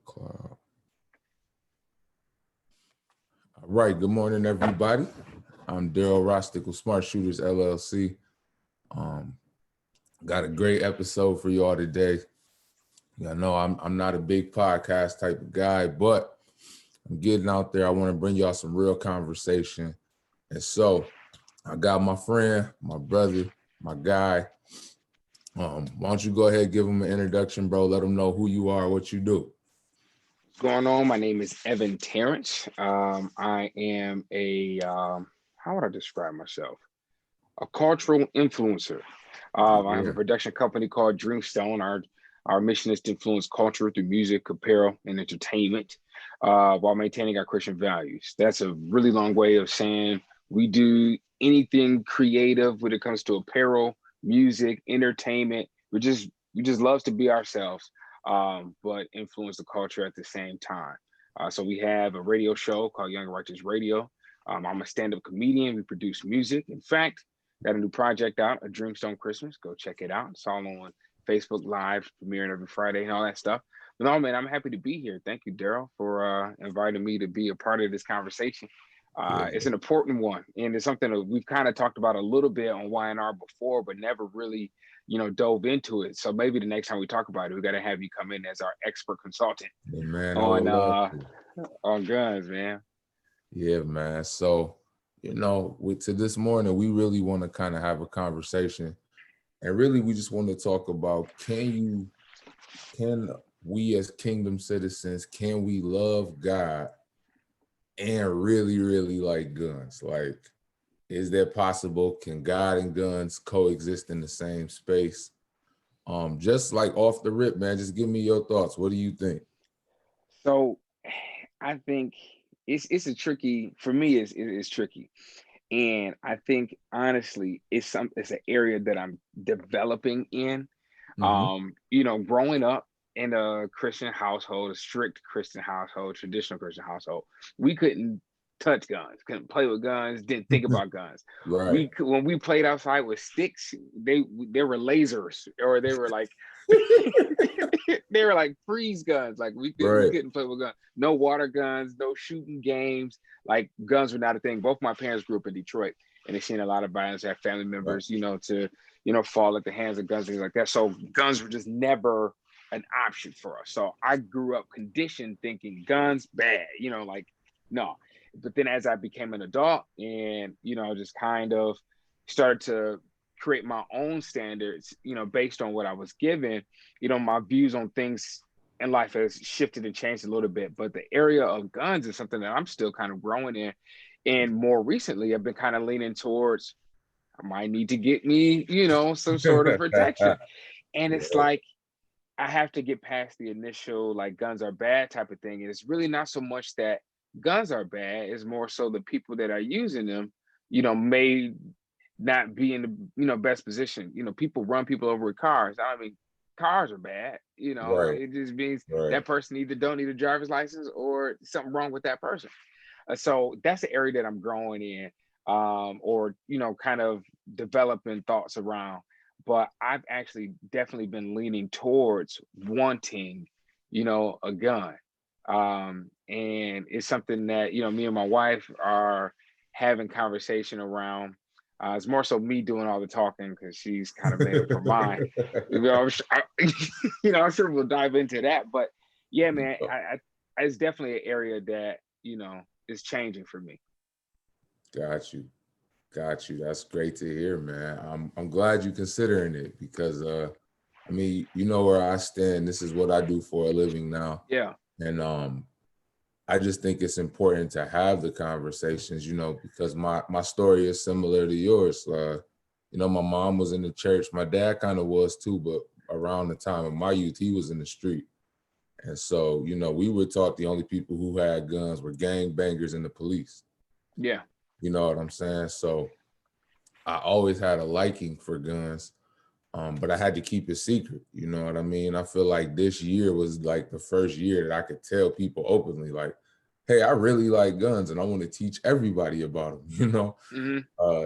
Cloud. All right, good morning, everybody. I'm Daryl Rosticsmart Shooters LLC. Got a great episode for y'all today. I know I'm not a big podcast type of guy, but I'm getting out there. I want to bring y'all some real conversation. And so I got my friend, my brother, my guy. Why don't you go ahead and give him an introduction, bro? Let him know who you are, what you do. What's going on? My name is Evan-Tarence. I am how would I describe myself? A cultural influencer. I have a production company called Dreamstone. Our mission is to influence culture through music, apparel, and entertainment while maintaining our Christian values. That's a really long way of saying we do anything creative when it comes to apparel, music, entertainment. We just love to be ourselves, but influence the culture at the same time. So we have a radio show called Young Righteous Radio. I'm a stand-up comedian. We produce music. In fact, got a new project out, A Dreamstone Christmas. Go check it out. It's all on Facebook Live, premiering every Friday and all that stuff. But no, man, I'm happy to be here. Thank you, Daryl, for inviting me to be a part of this conversation. It's an important one, and it's something that we've kind of talked about a little bit on Y&R before, but never really, dove into it. So maybe the next time we talk about it, we got to have you come in as our expert consultant on guns, man. Yeah, man. So, to this morning, we really want to kind of have a conversation, and really, we just want to talk about can we as kingdom citizens, can we love God and really, really like guns? Like, is that possible? Can God and guns coexist in the same space? Just like off the rip, man, just give me your thoughts. What do you think? So I think it's a tricky, for me, it's tricky. And I think honestly, it's an area that I'm developing in. Growing up in a Christian household, a strict Christian household, traditional Christian household, we couldn't touch guns, couldn't play with guns, didn't think about guns. Right. When we played outside with sticks, they were lasers, or they were like they were like freeze guns. Like we couldn't play with guns. No water guns, no shooting games. Like guns were not a thing. Both my parents grew up in Detroit, and they seen a lot of violence. They had family members, to fall at the hands of guns, things like that. So guns were just never an option for us. So I grew up conditioned thinking guns bad, like no. But then as I became an adult and, just kind of started to create my own standards, based on what I was given, my views on things in life has shifted and changed a little bit. But the area of guns is something that I'm still kind of growing in. And more recently, I've been kind of leaning towards, I might need to get me, some sort of protection. And it's like, I have to get past the initial, like, guns are bad type of thing. And it's really not so much that guns are bad, it's more so the people that are using them, may not be in the, best position. People run people over with cars. I mean, cars are bad, it just means that person either don't need a driver's license or something wrong with that person. So that's the area that I'm growing in, or, kind of developing thoughts around. But I've actually definitely been leaning towards wanting, a gun. And it's something that, me and my wife are having conversation around. It's more so me doing all the talking because she's kind of made up her mind. I'm sure we'll dive into that. But yeah, man, it's definitely an area that, is changing for me. Got you. That's great to hear, man. I'm glad you're considering it because I mean, you know where I stand. This is what I do for a living now. Yeah. And I just think it's important to have the conversations, because my story is similar to yours. My mom was in the church. My dad kind of was too, but around the time of my youth, he was in the street. And so, we were taught the only people who had guns were gang bangers and the police. Yeah. You know what I'm saying? So I always had a liking for guns, but I had to keep it secret. You know what I mean? I feel like this year was like the first year that I could tell people openly, like, hey, I really like guns and I want to teach everybody about them,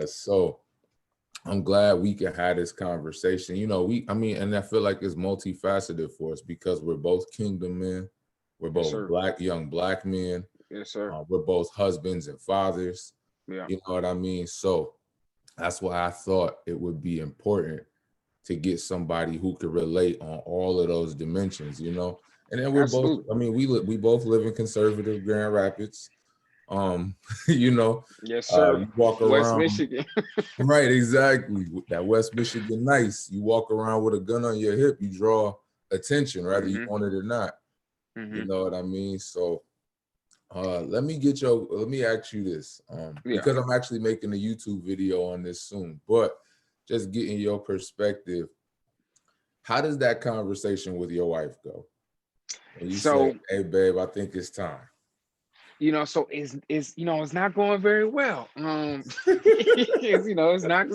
So I'm glad we can have this conversation. And I feel like it's multifaceted for us because we're both kingdom men. We're Yes, both sir. young black men. Yes, sir. We're both husbands and fathers. Yeah. You know what I mean? So that's why I thought it would be important to get somebody who could relate on all of those dimensions, you know? And then we're both, Absolutely. I mean, we both live in conservative Grand Rapids. You know, Yes, sir. you walk West around, Michigan. right, exactly. That West Michigan nice. You walk around with a gun on your hip, you draw attention, whether you Mm-hmm. want it or not. You Mm-hmm. know what I mean? So let me ask you this. Yeah. Because I'm actually making a YouTube video on this soon, but just getting your perspective, how does that conversation with your wife go? When you say, So, hey babe, I think it's time. so is it's not going very well. It's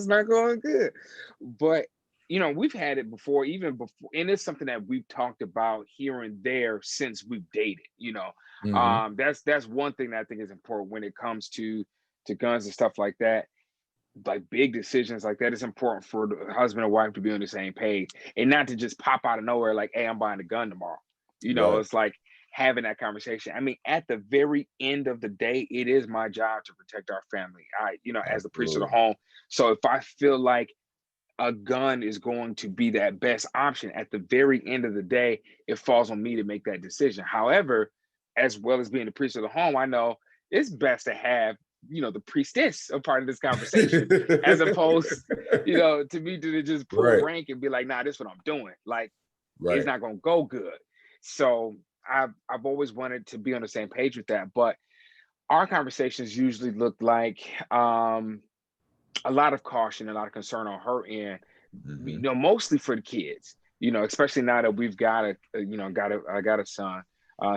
not going good. But we've had it before, even before, and it's something that we've talked about here and there since we've dated. Mm-hmm. That's one thing that I think is important when it comes to guns and stuff like that. Like big decisions like that, it's important for the husband and wife to be on the same page and not to just pop out of nowhere like, hey, I'm buying a gun tomorrow. Right. It's like having that conversation. I mean, at the very end of the day, it is my job to protect our family. As the priest of the Absolutely. home. So if I feel like a gun is going to be that best option, at the very end of the day, it falls on me to make that decision. However, as well as being the priest of the home, I know it's best to have the priestess a part of this conversation, as opposed to me to just pull Right. rank and be like, nah, this is what I'm doing. Like, it's Right. not going to go good. So I've always wanted to be on the same page with that. But our conversations usually look like a lot of caution, a lot of concern on her end, Mm-hmm. mostly for the kids, especially now that we've got I got a son.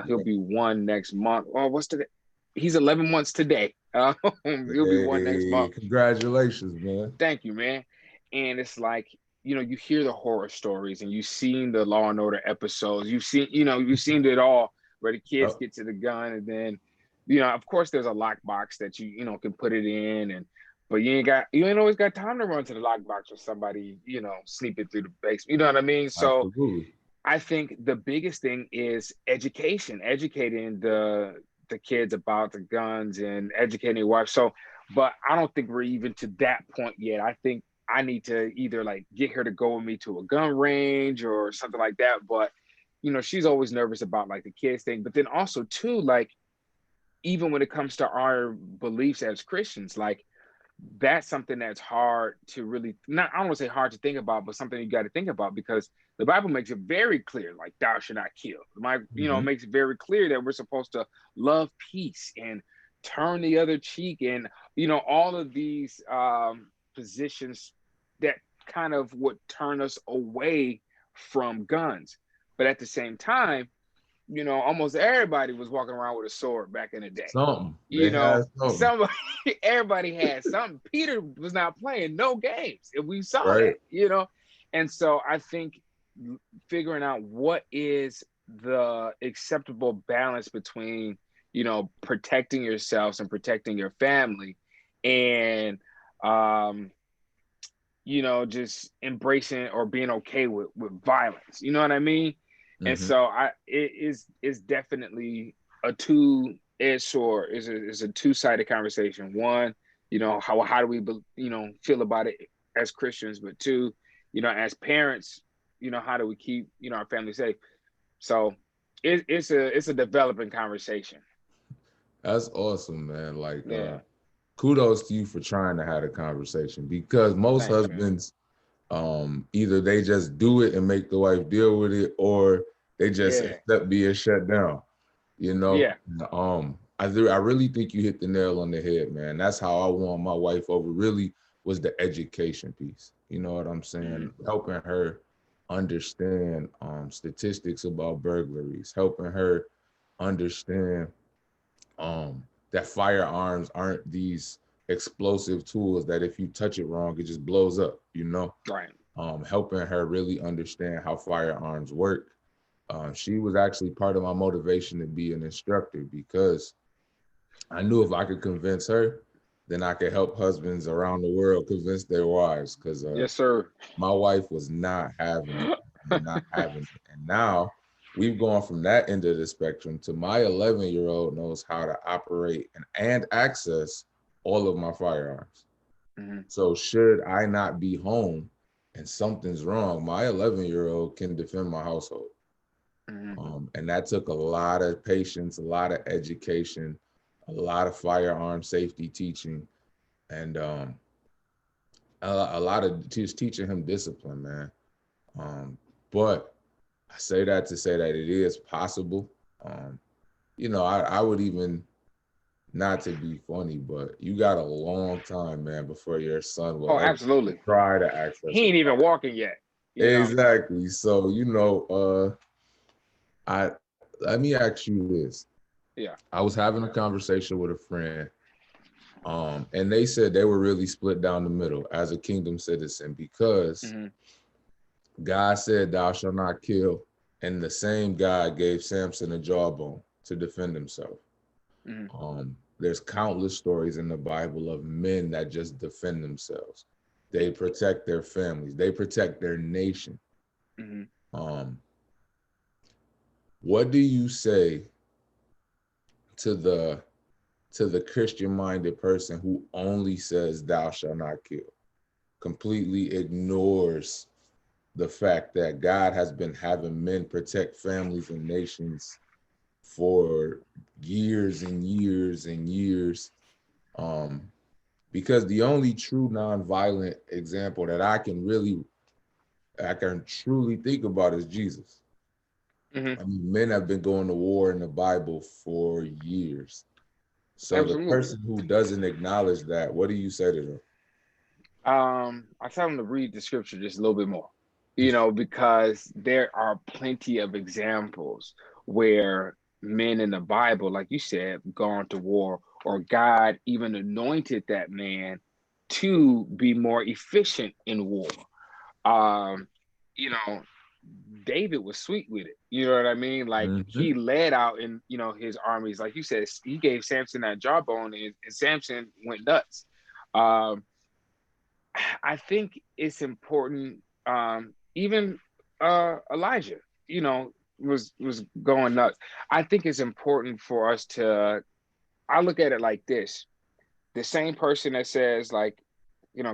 He'll Yeah. be one next month. Oh, what's today? He's 11 months today. He'll be one next Hey, month. congratulations, man. Thank you, man. And it's like, you hear the horror stories and you've seen the Law and Order episodes. You've seen it all where the kids Oh, get to the gun and then, of course there's a lockbox that you can put it in, and but you ain't always got time to run to the lockbox with somebody, sneaking through the basement. You know what I mean? So absolutely. I think the biggest thing is education, educating the kids about the guns and educating your wife. So, but I don't think we're even to that point yet. I think I need to either like get her to go with me to a gun range or something like that. But she's always nervous about like the kids thing. But then also too, like even when it comes to our beliefs as Christians, like that's something that's hard to really not I don't want to say hard to think about, but something you got to think about because the Bible makes it very clear, like thou should not kill. Mm-hmm. Makes it very clear that we're supposed to love peace and turn the other cheek, and all of these positions that kind of would turn us away from guns. But at the same time, almost everybody was walking around with a sword back in the day. Something. They had something. Somebody, everybody had something. Peter was not playing no games, and we saw Right. that. And so I think figuring out what is the acceptable balance between, protecting yourselves and protecting your family, and just embracing or being okay with violence. You know what I mean? And Mm-hmm. so it's definitely a two-edged sword. It's a two-sided conversation. One, how do we feel about it as Christians, but two, as parents, how do we keep our family safe? So it's a developing conversation. That's awesome, man. Like, Yeah. kudos to you for trying to have a conversation because most Thanks, man. husbands, either they just do it and make the wife deal with it, or they just Yeah. accept being shut down. You know, Yeah. I really think you hit the nail on the head, man. That's how I won my wife over. Really was the education piece. You know what I'm Mm-hmm. saying? Helping her understand statistics about burglaries, helping her understand that firearms aren't these explosive tools that if you touch it wrong, it just blows up, you know? Right. Helping her really understand how firearms work. She was actually part of my motivation to be an instructor because I knew if I could convince her, then I could help husbands around the world convince their wives. Because Yes, sir. my wife was not having it, not having it. And now, we've gone from that end of the spectrum to my 11-year-old knows how to operate and access all of my firearms. So should I not be home and something's wrong, my 11-year-old can defend my household. And that took a lot of patience, a lot of education, a lot of firearm safety teaching, and a lot of just teaching him discipline, man. But I say that to say that it is possible. I would even, not to be funny, but you got a long time, man, before your son will ever absolutely try to access he ain't even walking yet. Exactly. So, let me ask you this. Yeah. I was having a conversation with a friend, and they said they were really split down the middle as a kingdom citizen because God said, "Thou shalt not kill," and the same God gave Samson a jawbone to defend himself. There's countless stories in the Bible of men that just defend themselves. They protect their families. They protect their nation. What do you say to the Christian-minded person who only says "Thou shalt not kill," completely ignores the fact that God has been having men protect families and nations for years and years and years? Because the only true nonviolent example that I can truly think about is Jesus. I mean, men have been going to war in the Bible for years. So Absolutely. The person who doesn't acknowledge that, what do you say to them? I tell them to read the scripture just a little bit more, because there are plenty of examples where men in the Bible, like you said, gone to war, or God even anointed that man to be more efficient in war. David was sweet with it. You know what I mean? Like he led out in, his armies. Like you said, he gave Samson that jawbone, and Samson went nuts. I think it's important. Even Elijah, was going nuts. I think it's important for us to. I look at it like this: the same person that says, like,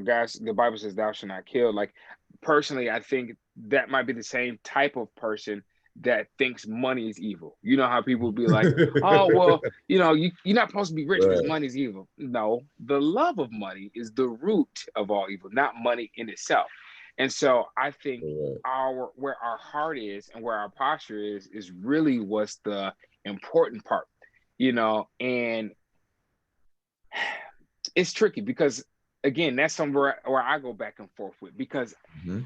guys, the Bible says, "Thou shalt not kill." Like, personally, I think that might be the same type of person that thinks money is evil. You know how people be like, "Oh, well, you're not supposed to be rich because money is evil." No, the love of money is the root of all evil, not money in itself. And so I think where our heart is and where our posture is really what's the important part, and it's tricky because, again, that's somewhere where I go back and forth with, because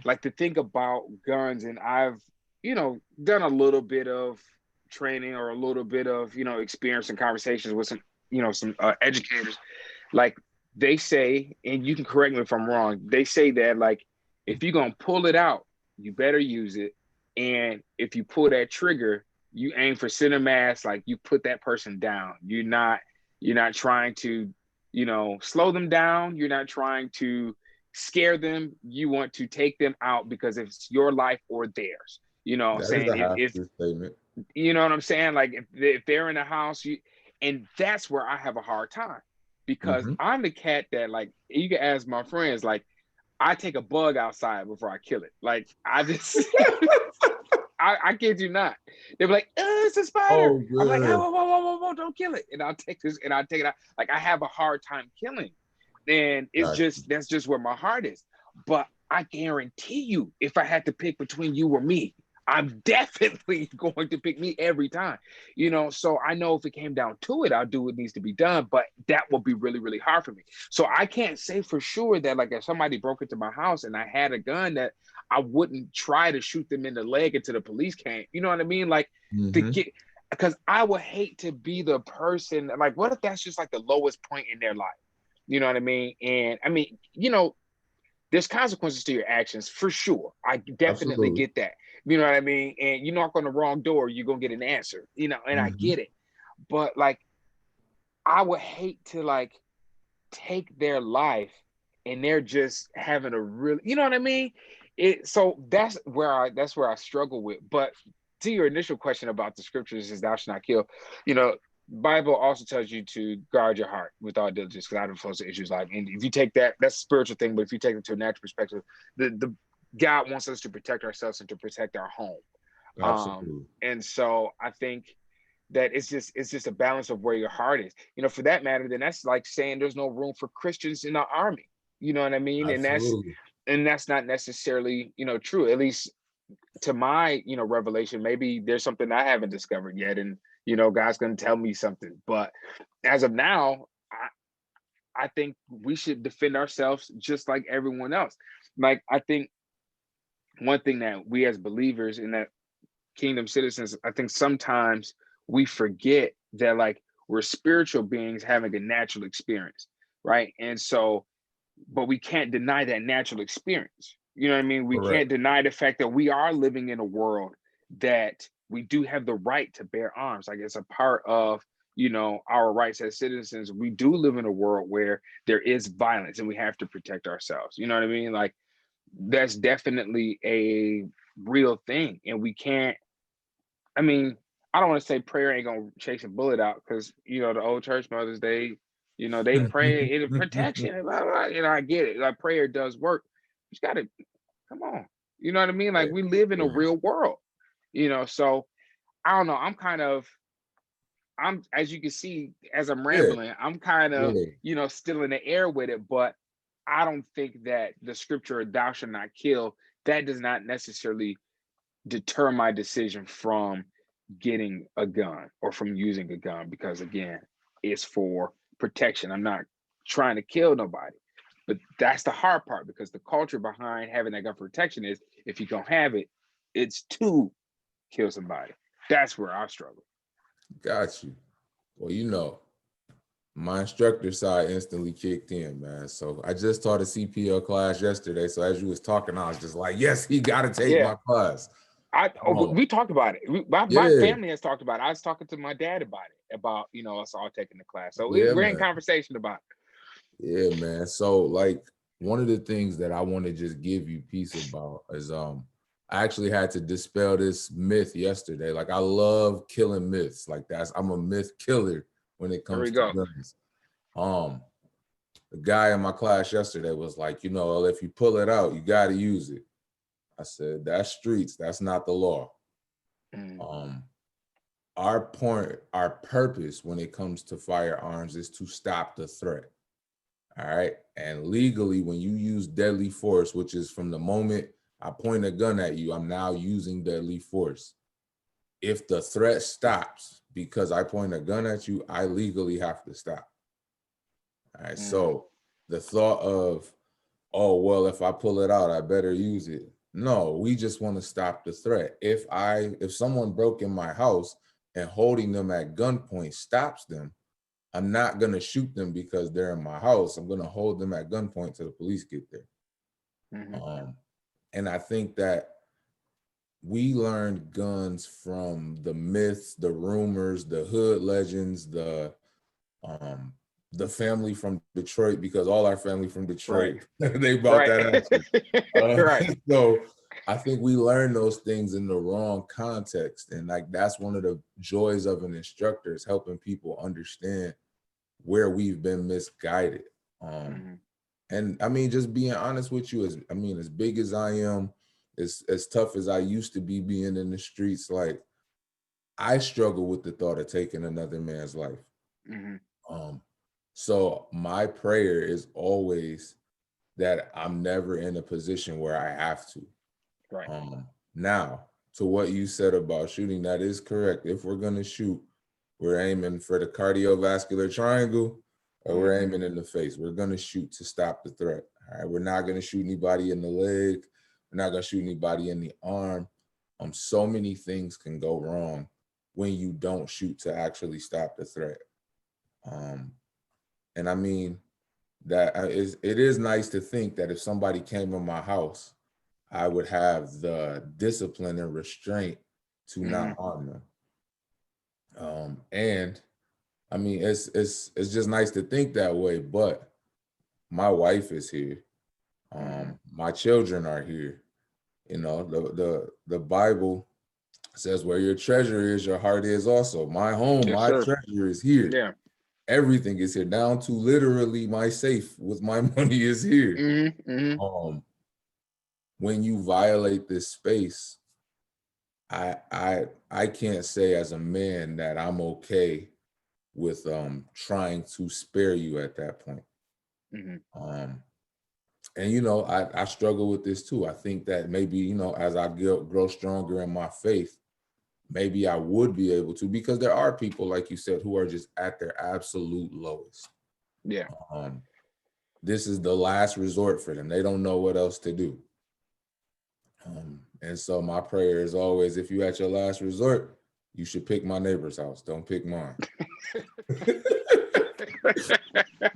like, to think about guns, and I've done a little bit of training or a little bit of experience and conversations with some educators. Like, they say, and you can correct me if I'm wrong, they say that, like, if you're gonna pull it out, you better use it, and if you pull that trigger, you aim for center mass, like you put that person down. You're not trying to slow them down. You're not trying to scare them. You want to take them out because it's your life or theirs. That Saying, is a if statement. you know what I'm saying? Like, if they're in the house, and that's where I have a hard time, because I'm the cat that, like, you can ask my friends, like, I take a bug outside before I kill it. Like, I just, I kid you not. They're like, it's a spider. I'm like, oh, whoa, don't kill it. And I'll take this and I'll take it out. Like, I have a hard time killing. And that's just where my heart is. But I guarantee you, if I had to pick between you or me, I'm definitely going to pick me every time. So I know if it came down to it, I'll do what needs to be done, but that will be really, really hard for me. So I can't say for sure that, like, if somebody broke into my house and I had a gun, that I wouldn't try to shoot them in the leg until the police came. You know what I mean? Like, to get, because I would hate to be the person, like, what if that's just like the lowest point in their life? You know what I mean? And I mean, there's consequences to your actions for sure. I definitely get that. You know what I mean? And you knock on the wrong door, you're going to get an answer, and I get it. But, like, I would hate to, like, take their life and they're just having a really, you know what I mean? So that's where I struggle with. But to your initial question about the scriptures is thou shalt not kill, you know, Bible also tells you to guard your heart with all diligence, because out of flows the issues of life. And if you take that, that's a spiritual thing, but if you take it to a natural perspective, the God wants us to protect ourselves and to protect our home. Absolutely. And so I think that it's just a balance of where your heart is. You know, for that matter, then that's like saying there's no room for Christians in the army. You know what I mean? Absolutely. And that's not necessarily, you know, true. At least to my, you know, revelation. Maybe there's something I haven't discovered yet, and you know, God's going to tell me something. But as of now, I think we should defend ourselves just like everyone else. Like, I think one thing that we as believers and that kingdom citizens, I think sometimes we forget that, like, we're spiritual beings having a natural experience, right? And so, but we can't deny that natural experience. You know what I mean? We Correct. can't deny the fact that we are living in a world that we do have the right to bear arms. Like, it's a part of, you know, our rights as citizens. We do live in a world where there is violence and we have to protect ourselves. You know what I mean? Like, that's definitely a real thing. And we can't, I mean, I don't want to say prayer ain't gonna chase a bullet out, because you know the old church mothers, they pray in protection and blah, blah, you know, I get it. Like, prayer does work. You just gotta come on. You know what I mean? Yeah. Like, we live in a Yeah. real world, you know. So I don't know. I'm as you can see, as I'm Yeah. rambling, I'm kind of, Yeah. you know, still in the air with it, but I don't think that the scripture thou shalt not kill, that does not necessarily deter my decision from getting a gun or from using a gun, because again, it's for protection. I'm not trying to kill nobody. But that's the hard part, because the culture behind having that gun for protection is, if you don't have it, it's to kill somebody. That's where I struggle. Got you. Well, you know, my instructor side instantly kicked in, man. So I just taught a CPL class yesterday. So as you was talking, I was just like, yes, he got to take Yeah. my class. We talked about it. My Yeah. family has talked about it. I was talking to my dad about it, about, you know, us all taking the class. So Yeah, we're in man. conversation about it. Yeah, man. So like one of the things that I want to just give you peace about is I actually had to dispel this myth yesterday. Like, I love killing myths. Like, I'm a myth killer when it There we comes to go. guns. Um, the guy in my class yesterday was like, you know, if you pull it out, you got to use it. I said, that's streets. That's not the law. Mm. Our purpose when it comes to firearms is to stop the threat. All right. And legally, when you use deadly force, which is from the moment I point a gun at you, I'm now using deadly force. If the threat stops because I point a gun at you, I legally have to stop. All right. So the thought of, oh, well, if I pull it out, I better use it. No, we just want to stop the threat. If someone broke in my house and holding them at gunpoint stops them, I'm not going to shoot them because they're in my house. I'm going to hold them at gunpoint till the police get there. And I think that we learned guns from the myths, the rumors, the hood legends, the family from Detroit, because all our family from Detroit, Right. they bought Right. that action. Right. So I think we learn those things in the wrong context. And like, that's one of the joys of an instructor, is helping people understand where we've been misguided. And I mean, just being honest with you, as big as I am, as tough as I used to be being in the streets, like, I struggle with the thought of taking another man's life. So my prayer is always that I'm never in a position where I have to. Right. Now, to what you said about shooting, that is correct. If we're going to shoot, we're aiming for the cardiovascular triangle, or we're aiming in the face. We're going to shoot to stop the threat. All right. We're not going to shoot anybody in the leg. We're not going to shoot anybody in the arm. So many things can go wrong when you don't shoot to actually stop the threat. And I mean, it is nice to think that if somebody came in my house, I would have the discipline and restraint to not harm them. And I mean, it's just nice to think that way, but my wife is here. My children are here. You know, the Bible It says where your treasure is, your heart is also. My home, Yes, my sir. treasure is here. Yeah. Everything is here, down to literally my safe with my money is here. When you violate this space, I can't say as a man that I'm okay with trying to spare you at that point. And you know, I struggle with this too. I think that maybe, you know, as I grow stronger in my faith, maybe I would be able to, because there are people, like you said, who are just at their absolute lowest. Yeah. This is the last resort for them. They don't know what else to do. And so my prayer is always, if you're at your last resort, you should pick my neighbor's house. Don't pick mine.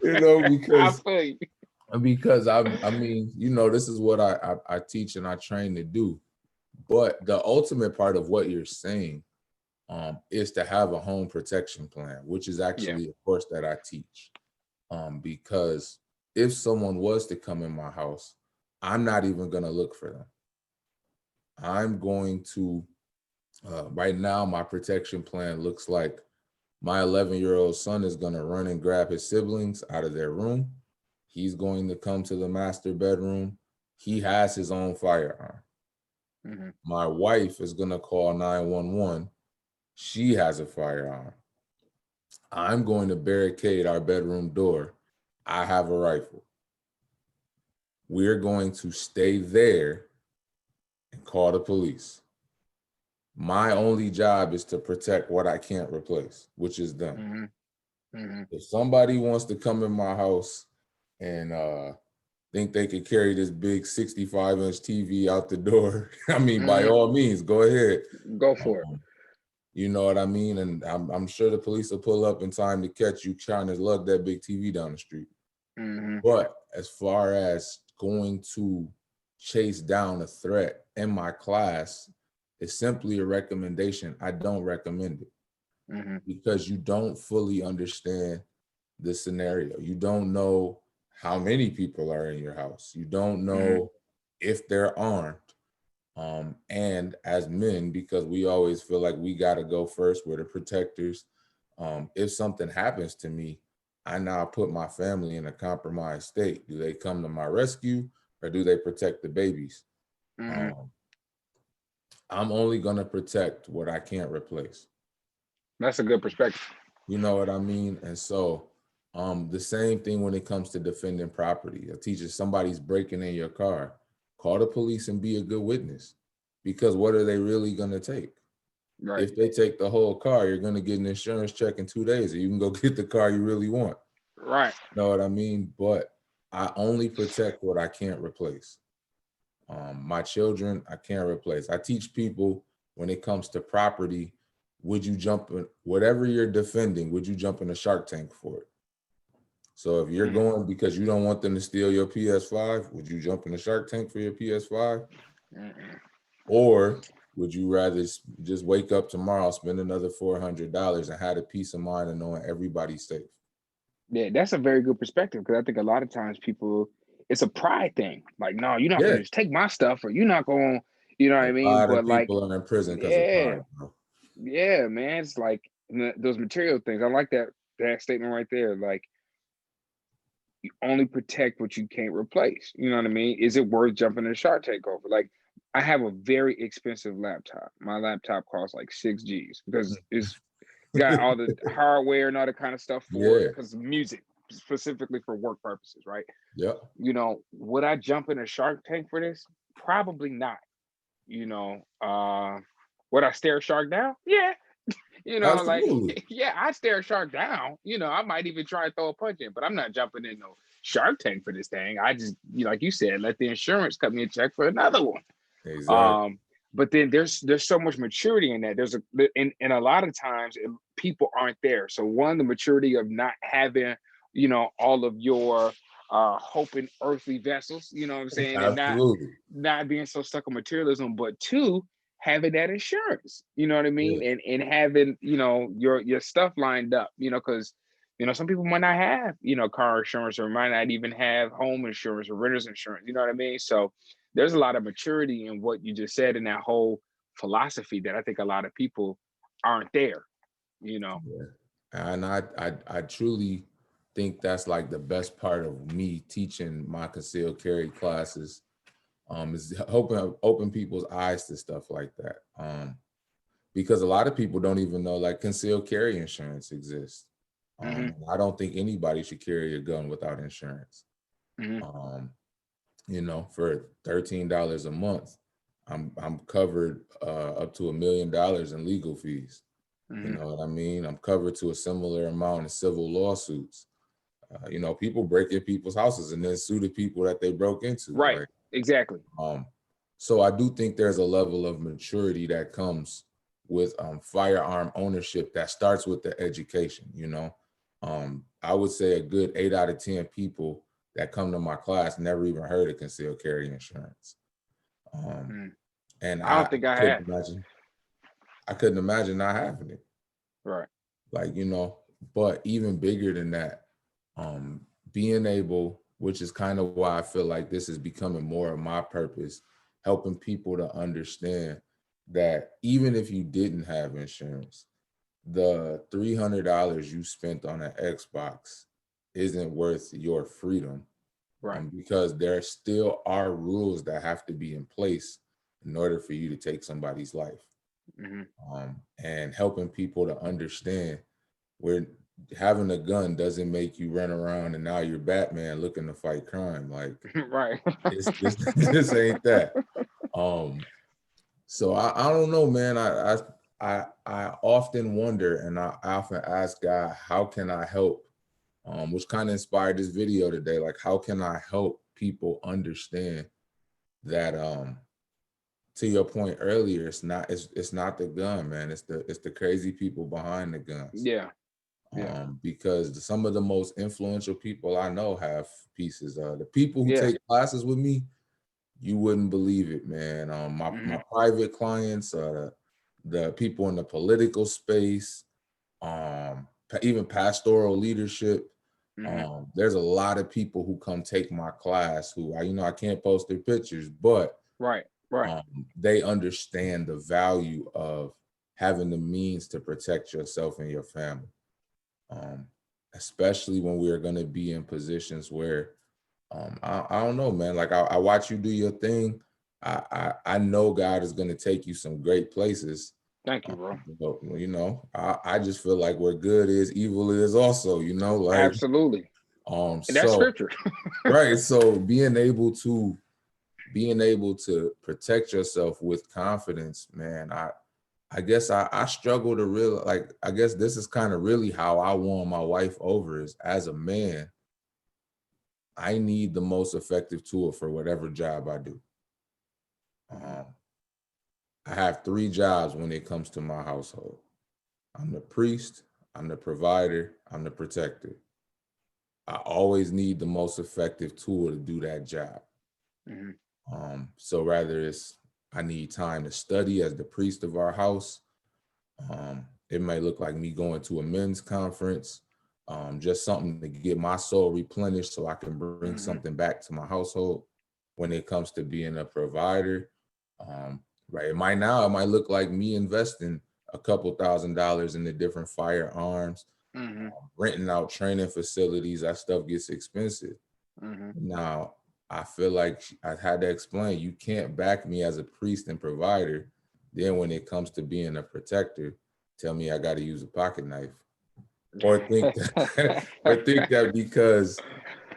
You know, because I mean, you know, this is what I teach and I train to do. But the ultimate part of what you're saying is to have a home protection plan, which is actually a course that I teach. Because if someone was to come in my house, I'm not even going to look for them. I'm going to, right now, my protection plan looks like my 11-year-old son is going to run and grab his siblings out of their room. He's going to come to the master bedroom. He has his own firearm. My wife is going to call 911. She has a firearm. I'm going to barricade our bedroom door. I have a rifle. We're going to stay there and call the police. My only job is to protect what I can't replace, which is them. If somebody wants to come in my house and think they could carry this big 65-inch TV out the door, I mean, by all means, go ahead. Go for it. You know what I mean? And I'm sure the police will pull up in time to catch you trying to lug that big TV down the street. But as far as going to chase down a threat in my class, it's simply a recommendation. I don't recommend it because you don't fully understand the scenario. You don't know how many people are in your house. You don't know if they're armed. And as men, because we always feel like we got to go first, we're the protectors. If something happens to me, I now put my family in a compromised state. Do they come to my rescue or do they protect the babies? I'm only going to protect what I can't replace. That's a good perspective. You know what I mean? And so the same thing when it comes to defending property. A teacher, somebody's breaking in your car, call the police and be a good witness, because what are they really going to take? Right. If they take the whole car, you're going to get an insurance check in 2 days, or you can go get the car you really want. Right. You know what I mean? But I only protect what I can't replace. My children, I can't replace. I teach people when it comes to property, would you jump in, whatever you're defending, would you jump in a Shark Tank for it? So if you're going because you don't want them to steal your PS5, would you jump in the Shark Tank for your PS5? Or would you rather just wake up tomorrow, spend another $400 and have a peace of mind and knowing everybody's safe? Yeah, that's a very good perspective, because I think a lot of times people, it's a pride thing. Like, no, you're not going to just take my stuff, or you're not going, you know what I mean? A lot of people are in prison because of pride, bro. Yeah, man. It's like those material things. I like that statement right there. Like, you only protect what you can't replace. You know what I mean? Is it worth jumping in a Shark Tank over? Like, I have a very expensive laptop. My laptop costs like 6 G's because it's got all the hardware and all that kind of stuff for it, because music, specifically for work purposes, right? Yeah. You know, would I jump in a Shark Tank for this? Probably not. You know, would I stare a shark down? Yeah. You know, absolutely. Like, yeah, I stare a shark down. You know, I might even try and throw a punch in, but I'm not jumping in no Shark Tank for this thing. I just, you know, like you said, let the insurance cut me a check for another one. Exactly. But then there's so much maturity in that. And a lot of times people aren't there. So one, the maturity of not having, you know, all of your hope in earthly vessels, you know what I'm saying? Absolutely. And not being so stuck on materialism, but two, having that insurance, you know what I mean? Yeah. And having, you know, your stuff lined up, you know, because, you know, some people might not have, you know, car insurance, or might not even have home insurance or renter's insurance, you know what I mean? So there's a lot of maturity in what you just said, in that whole philosophy that I think a lot of people aren't there, you know. Yeah. And I truly think that's like the best part of me teaching my concealed carry classes, is helping open people's eyes to stuff like that. Because a lot of people don't even know like concealed carry insurance exists. Hmm. I don't think anybody should carry a gun without insurance. Hmm. Um, for $13 a month, I'm covered up to $1 million in legal fees. You Hmm. know what I mean? I'm covered to a similar amount in civil lawsuits. People break in people's houses and then sue the people that they broke into. Right. Like, Exactly. so I do think there's a level of maturity that comes with firearm ownership that starts with the education. I would say a good 8 out of 10 people that come to my class never even heard of concealed carry insurance. Um, Mm. and I don't I think I couldn't have. imagine, I couldn't imagine not having it. Right. Like, but even bigger than that, um, being able, which is kind of why I feel like this is becoming more of my purpose, helping people to understand that even if you didn't have insurance, the $300 you spent on an Xbox isn't worth your freedom, Right. because there still are rules that have to be in place in order for you to take somebody's life. Hmm. And helping people to understand where having a gun doesn't make you run around and now you're Batman looking to fight crime. Like, Right. it's this this ain't that. So I don't know, man. I often wonder, and I often ask God, how can I help? Which kind of inspired this video today. Like, how can I help people understand that to your point earlier, it's not the gun, man. It's the crazy people behind the guns. Yeah. Yeah. Because some of the most influential people I know have pieces. The people who Yeah. take classes with me, you wouldn't believe it, man. My Hmm. private clients, the people in the political space, even pastoral leadership. Hmm. There's a lot of people who come take my class who I can't post their pictures, but Right. Right. they understand the value of having the means to protect yourself and your family. um, Especially when we are going to be in positions where I don't know, man. Like, I watch you do your thing. I know God is going to take you some great places. Thank you, bro. But, I just feel like where good is, evil is also. Like, Absolutely. And that's so scripture. right. So being able to protect yourself with confidence, man. I guess I struggle to real like, I guess this is kind of really how I won my wife over, is as a man, I need the most effective tool for whatever job I do. Um, I have 3 jobs when it comes to my household. I'm the priest, I'm the provider, I'm the protector. I always need the most effective tool to do that job. Hmm. So rather it's I need time to study as the priest of our house. It may look like me going to a men's conference, just something to get my soul replenished so I can bring Hmm. something back to my household. When it comes to being a provider, right? It might look like me investing a couple $1,000s in the different firearms, Hmm. renting out training facilities. That stuff gets expensive. Hmm. Now, I feel like I had to explain, you can't back me as a priest and provider. Then when it comes to being a protector, tell me I got to use a pocket knife, or think that, or think that because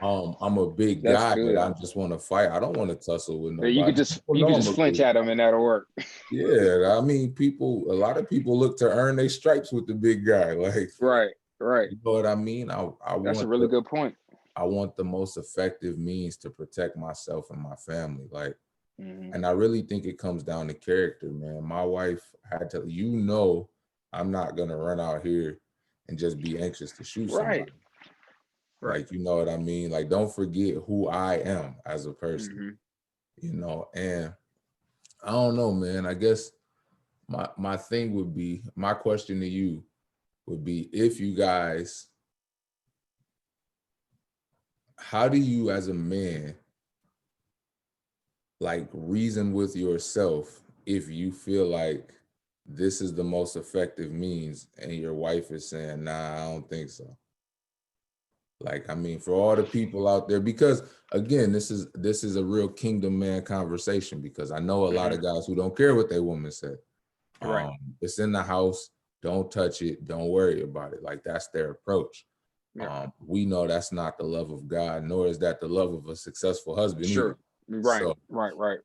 I'm a big That's guy that good. I just want to fight. I don't want to tussle with But you could nobody. just People you could know I'm just a flinch big at guy. them and that'll work. Yeah, I mean, a lot of people look to earn their stripes with the big guy. Like, Right. Right. you know what I mean? I That's a want really the good point. I want the most effective means to protect myself and my family. Like, Hmm. and I really think it comes down to character, man. My wife had to, I'm not gonna run out here and just be anxious to shoot Right. somebody. Right. Like, you know what I mean? Like, don't forget who I am as a person, Hmm. and I don't know, man. I guess my thing would be, my question to you would be, if you guys, how do you as a man like reason with yourself if you feel like this is the most effective means and your wife is saying, nah, I don't think so. Like, I mean, for all the people out there, because again, this is a real kingdom man conversation, because I know a lot of guys who don't care what their woman said. Right. It's in the house, don't touch it, don't worry about it. Like, that's their approach. Yeah. We know that's not the love of God, nor is that the love of a successful husband either. Sure. Right. So Right.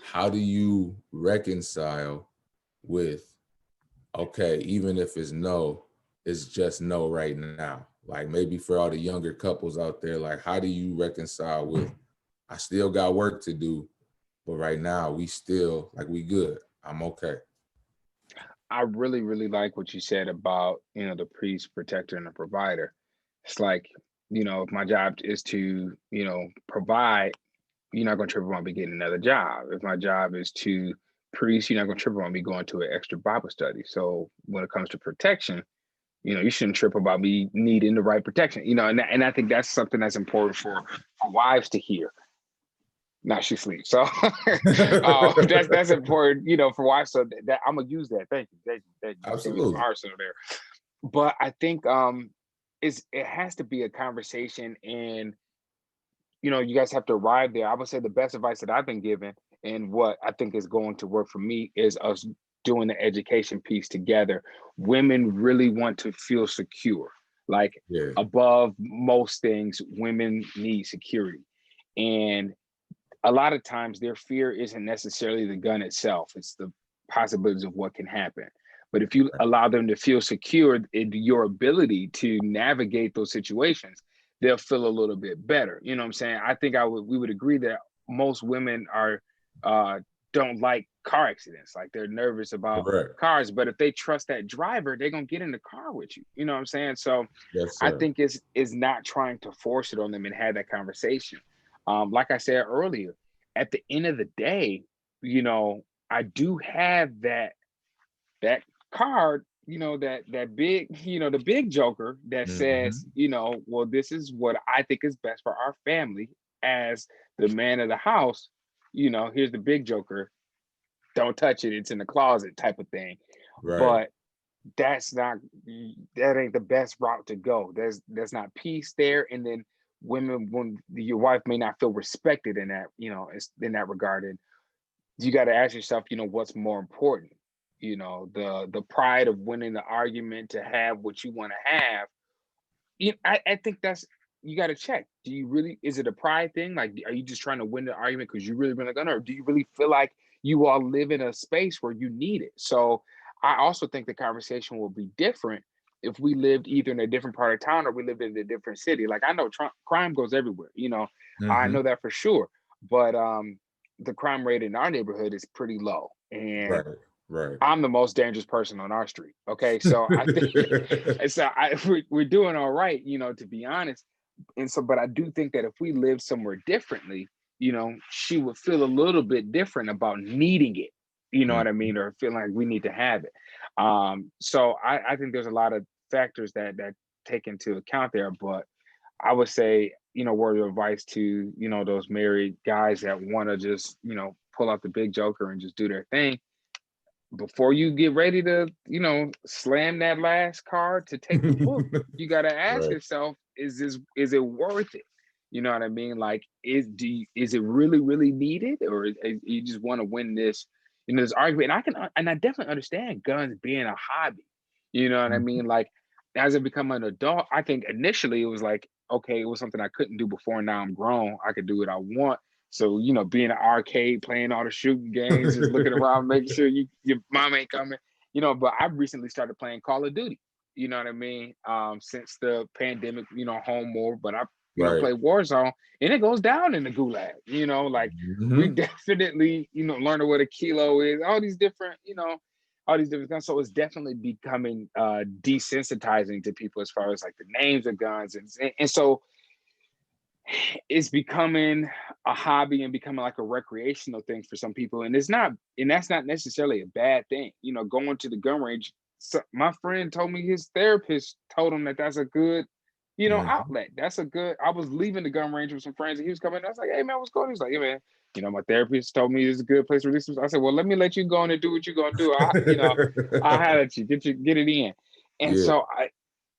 how do you reconcile with, okay, even if it's no, it's just no right now? Like, maybe for all the younger couples out there, like, how do you reconcile with, I still got work to do, but right now we still, like, we good, I'm okay? I really, really like what you said about, the priest, protector, and the provider. It's like, if my job is to, provide, you're not going to trip on me getting another job. If my job is to preach, you're not going to trip on me going to an extra Bible study. So when it comes to protection, you shouldn't trip about me needing the right protection, and I think that's something that's important for wives to hear. Now she sleeps. So that's important, for wives. So that I'm gonna use that. Thank you. Thank you. You gave me some Absolutely. arsenal there. But I think it has to be a conversation, and you guys have to arrive there. I would say the best advice that I've been given and what I think is going to work for me is us doing the education piece together. Women really want to feel secure. Like, Yeah. above most things, women need security. And a lot of times their fear isn't necessarily the gun itself, it's the possibilities of what can happen. But if you allow them to feel secure in your ability to navigate those situations, they'll feel a little bit better. You know what I'm saying? I think we would agree that most women are don't like car accidents. Like, they're nervous about Correct. cars, but if they trust that driver, they're gonna get in the car with you. You know what I'm saying? So Yes, I sir. think it's not trying to force it on them and have that conversation. Like I said earlier, at the end of the day, I do have that card, that big, the big joker that says, Mhm. well, this is what I think is best for our family as the man of the house. Here's the big joker. Don't touch it. It's in the closet, type of thing. Right. But that ain't the best route to go. There's not peace there. And then women, when your wife may not feel respected in that, in that regard. And you got to ask yourself, what's more important? The pride of winning the argument to have what you want to have. I think that's, you got to check. Do you really, is it a pride thing? Like, are you just trying to win the argument because you really gonna, or do you really feel like you all live in a space where you need it? So I also think the conversation will be different if we lived either in a different part of town or we lived in a different city. Like, I know crime goes everywhere, I know Mhm. that for sure. But the crime rate in our neighborhood is pretty low. And Right. Right. I'm the most dangerous person on our street. Okay. So I think we're doing all right, to be honest. And so, but I do think that if we lived somewhere differently, she would feel a little bit different about needing it. You know what I Mhm. mean? Or feeling like we need to have it. So I think there's a lot of factors that take into account there. But I would say, word of advice to, those married guys that want to just, pull out the big joker and just do their thing, before you get ready to, slam that last card to take the book, you got to ask Right. yourself, is it worth it? You know what I mean? Like, is it really, really needed, or you just want to win this, this argument? And I definitely understand guns being a hobby. You know what I Mhm. mean? Like, as I become an adult, I think initially it was like, okay, it was something I couldn't do before. Now I'm grown, I could do what I want. So, being an arcade, playing all the shooting games, just looking around, making sure your mom ain't coming, but I've recently started playing Call of Duty, you know what I mean? Since the pandemic, home more, but I, Right. play Warzone, and it goes down in the gulag, like, we Mhm. definitely, learning what a kilo is, all these different guns. So it's definitely becoming desensitizing to people as far as like the names of guns. And so it's becoming a hobby and becoming like a recreational thing for some people, and that's not necessarily a bad thing, going to the gun range. So my friend told me his therapist told him that that's a good outlet. That's a good. I was leaving the gun range with some friends, and he was coming. I was like, "Hey man, what's going on?" He's like, "Hey man, my therapist told me it's a good place to release some." I said, "Well, let me let you go on and do what you're gonna do. I'll have at you, get it in." And Yeah, so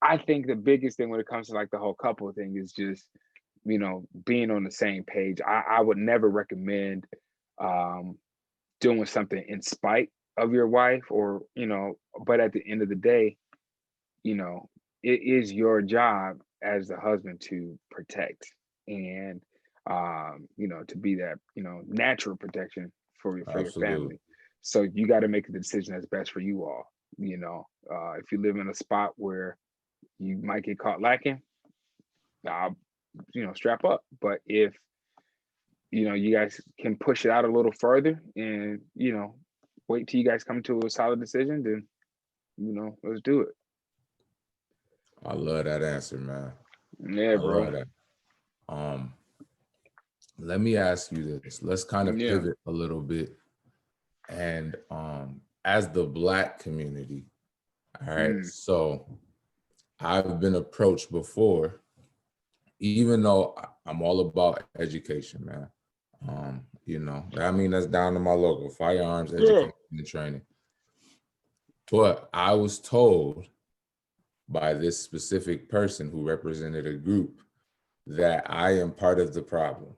I think the biggest thing when it comes to like the whole couple thing is just being on the same page. I would never recommend um, doing something in spite of your wife, or but at the end of the day, you know, it is your job as the husband to protect and to be that, natural protection for your absolutely. family. So you got to make the decision that's best for you all. If you live in a spot where you might get caught lacking, uh, strap up. But if you guys can push it out a little further and wait till you guys come to a solid decision, then let's do it. I love that answer, man. Yeah, I bro. love that. Um, Let me ask you this. Let's kind of Yeah. pivot a little bit. And as the Black community, all right, Mm. so I've been approached before, even though I'm all about education, man. I mean, that's down to my logo, firearms Yeah. education and training. But I was told by this specific person who represented a group that I am part of the problem.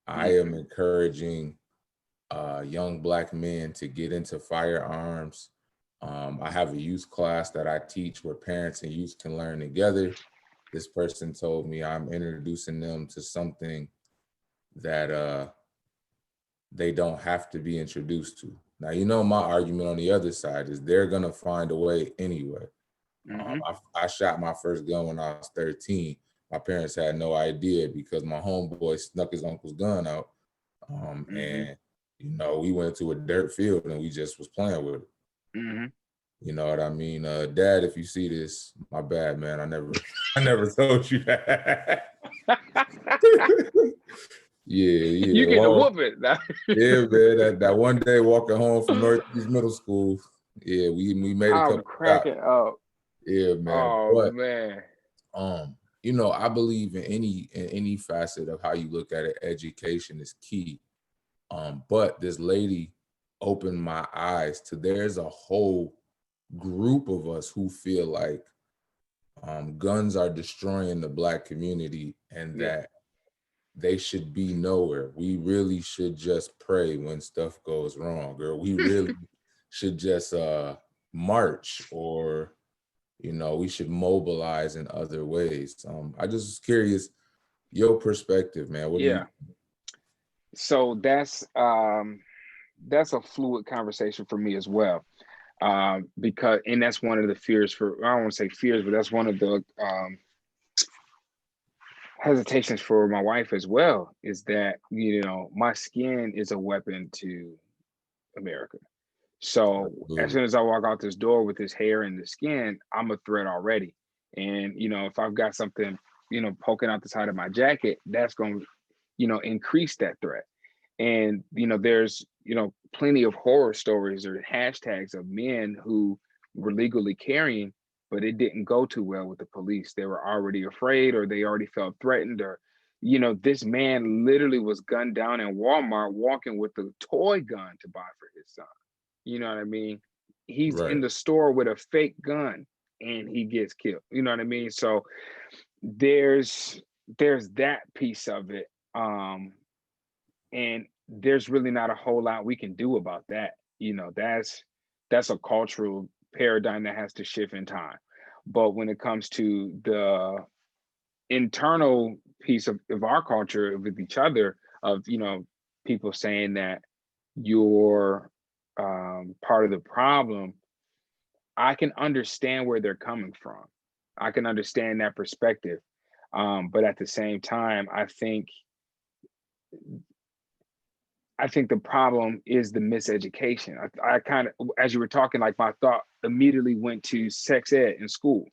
I am encouraging young Black men to get into firearms. I have a youth class that I teach where parents and youth can learn together. This person told me I'm introducing them to something that they don't have to be introduced to. Now, my argument on the other side is they're going to find a way anyway. Mm-hmm. I shot my first gun when I was 13. My parents had no idea because my homeboy snuck his uncle's gun out. Mm-hmm. And, we went to a dirt field and we just was playing with it. Mm-hmm. You know what I mean? Dad, if you see this, my bad, man. I never told you that. You Yeah. get a Well, whooping. yeah, man. That one day walking home from Northeast Middle School, yeah, we made a I'm couple stops. cracking up. Yeah, man. Oh But man. I believe in any facet of how you look at it, education is key. But this lady opened my eyes to there's a whole group of us who feel like guns are destroying the Black community and Yeah. that they should be nowhere. We really should just pray when stuff goes wrong, girl. We really should just march, or we should mobilize in other ways. I just was curious your perspective, man. What do you? Yeah. So that's a fluid conversation for me as well. Because and that's one of the fears for I don't want to say fears, but that's one of the hesitations for my wife as well, is that my skin is a weapon to America. So as Absolutely. soon as I walk out this door with this hair and the skin, I'm a threat already. And if I've got something poking out the side of my jacket, that's going to increase that threat. And there's plenty of horror stories or hashtags of men who were legally carrying, but it didn't go too well with the police. They were already afraid, or they already felt threatened, or this man literally was gunned down in Walmart walking with a toy gun to buy for his son. You know what I mean? He's in Right. the store with a fake gun and he gets killed. You know what I mean? So there's that piece of it. And there's really not a whole lot we can do about that. That's a cultural paradigm that has to shift in time. But when it comes to the internal piece of our culture with each other, of people saying that you're part of the problem, I can understand where they're coming from. I can understand that perspective. But at the same time, I think the problem is the miseducation. I kind of, as you were talking, like my thought immediately went to sex ed in school.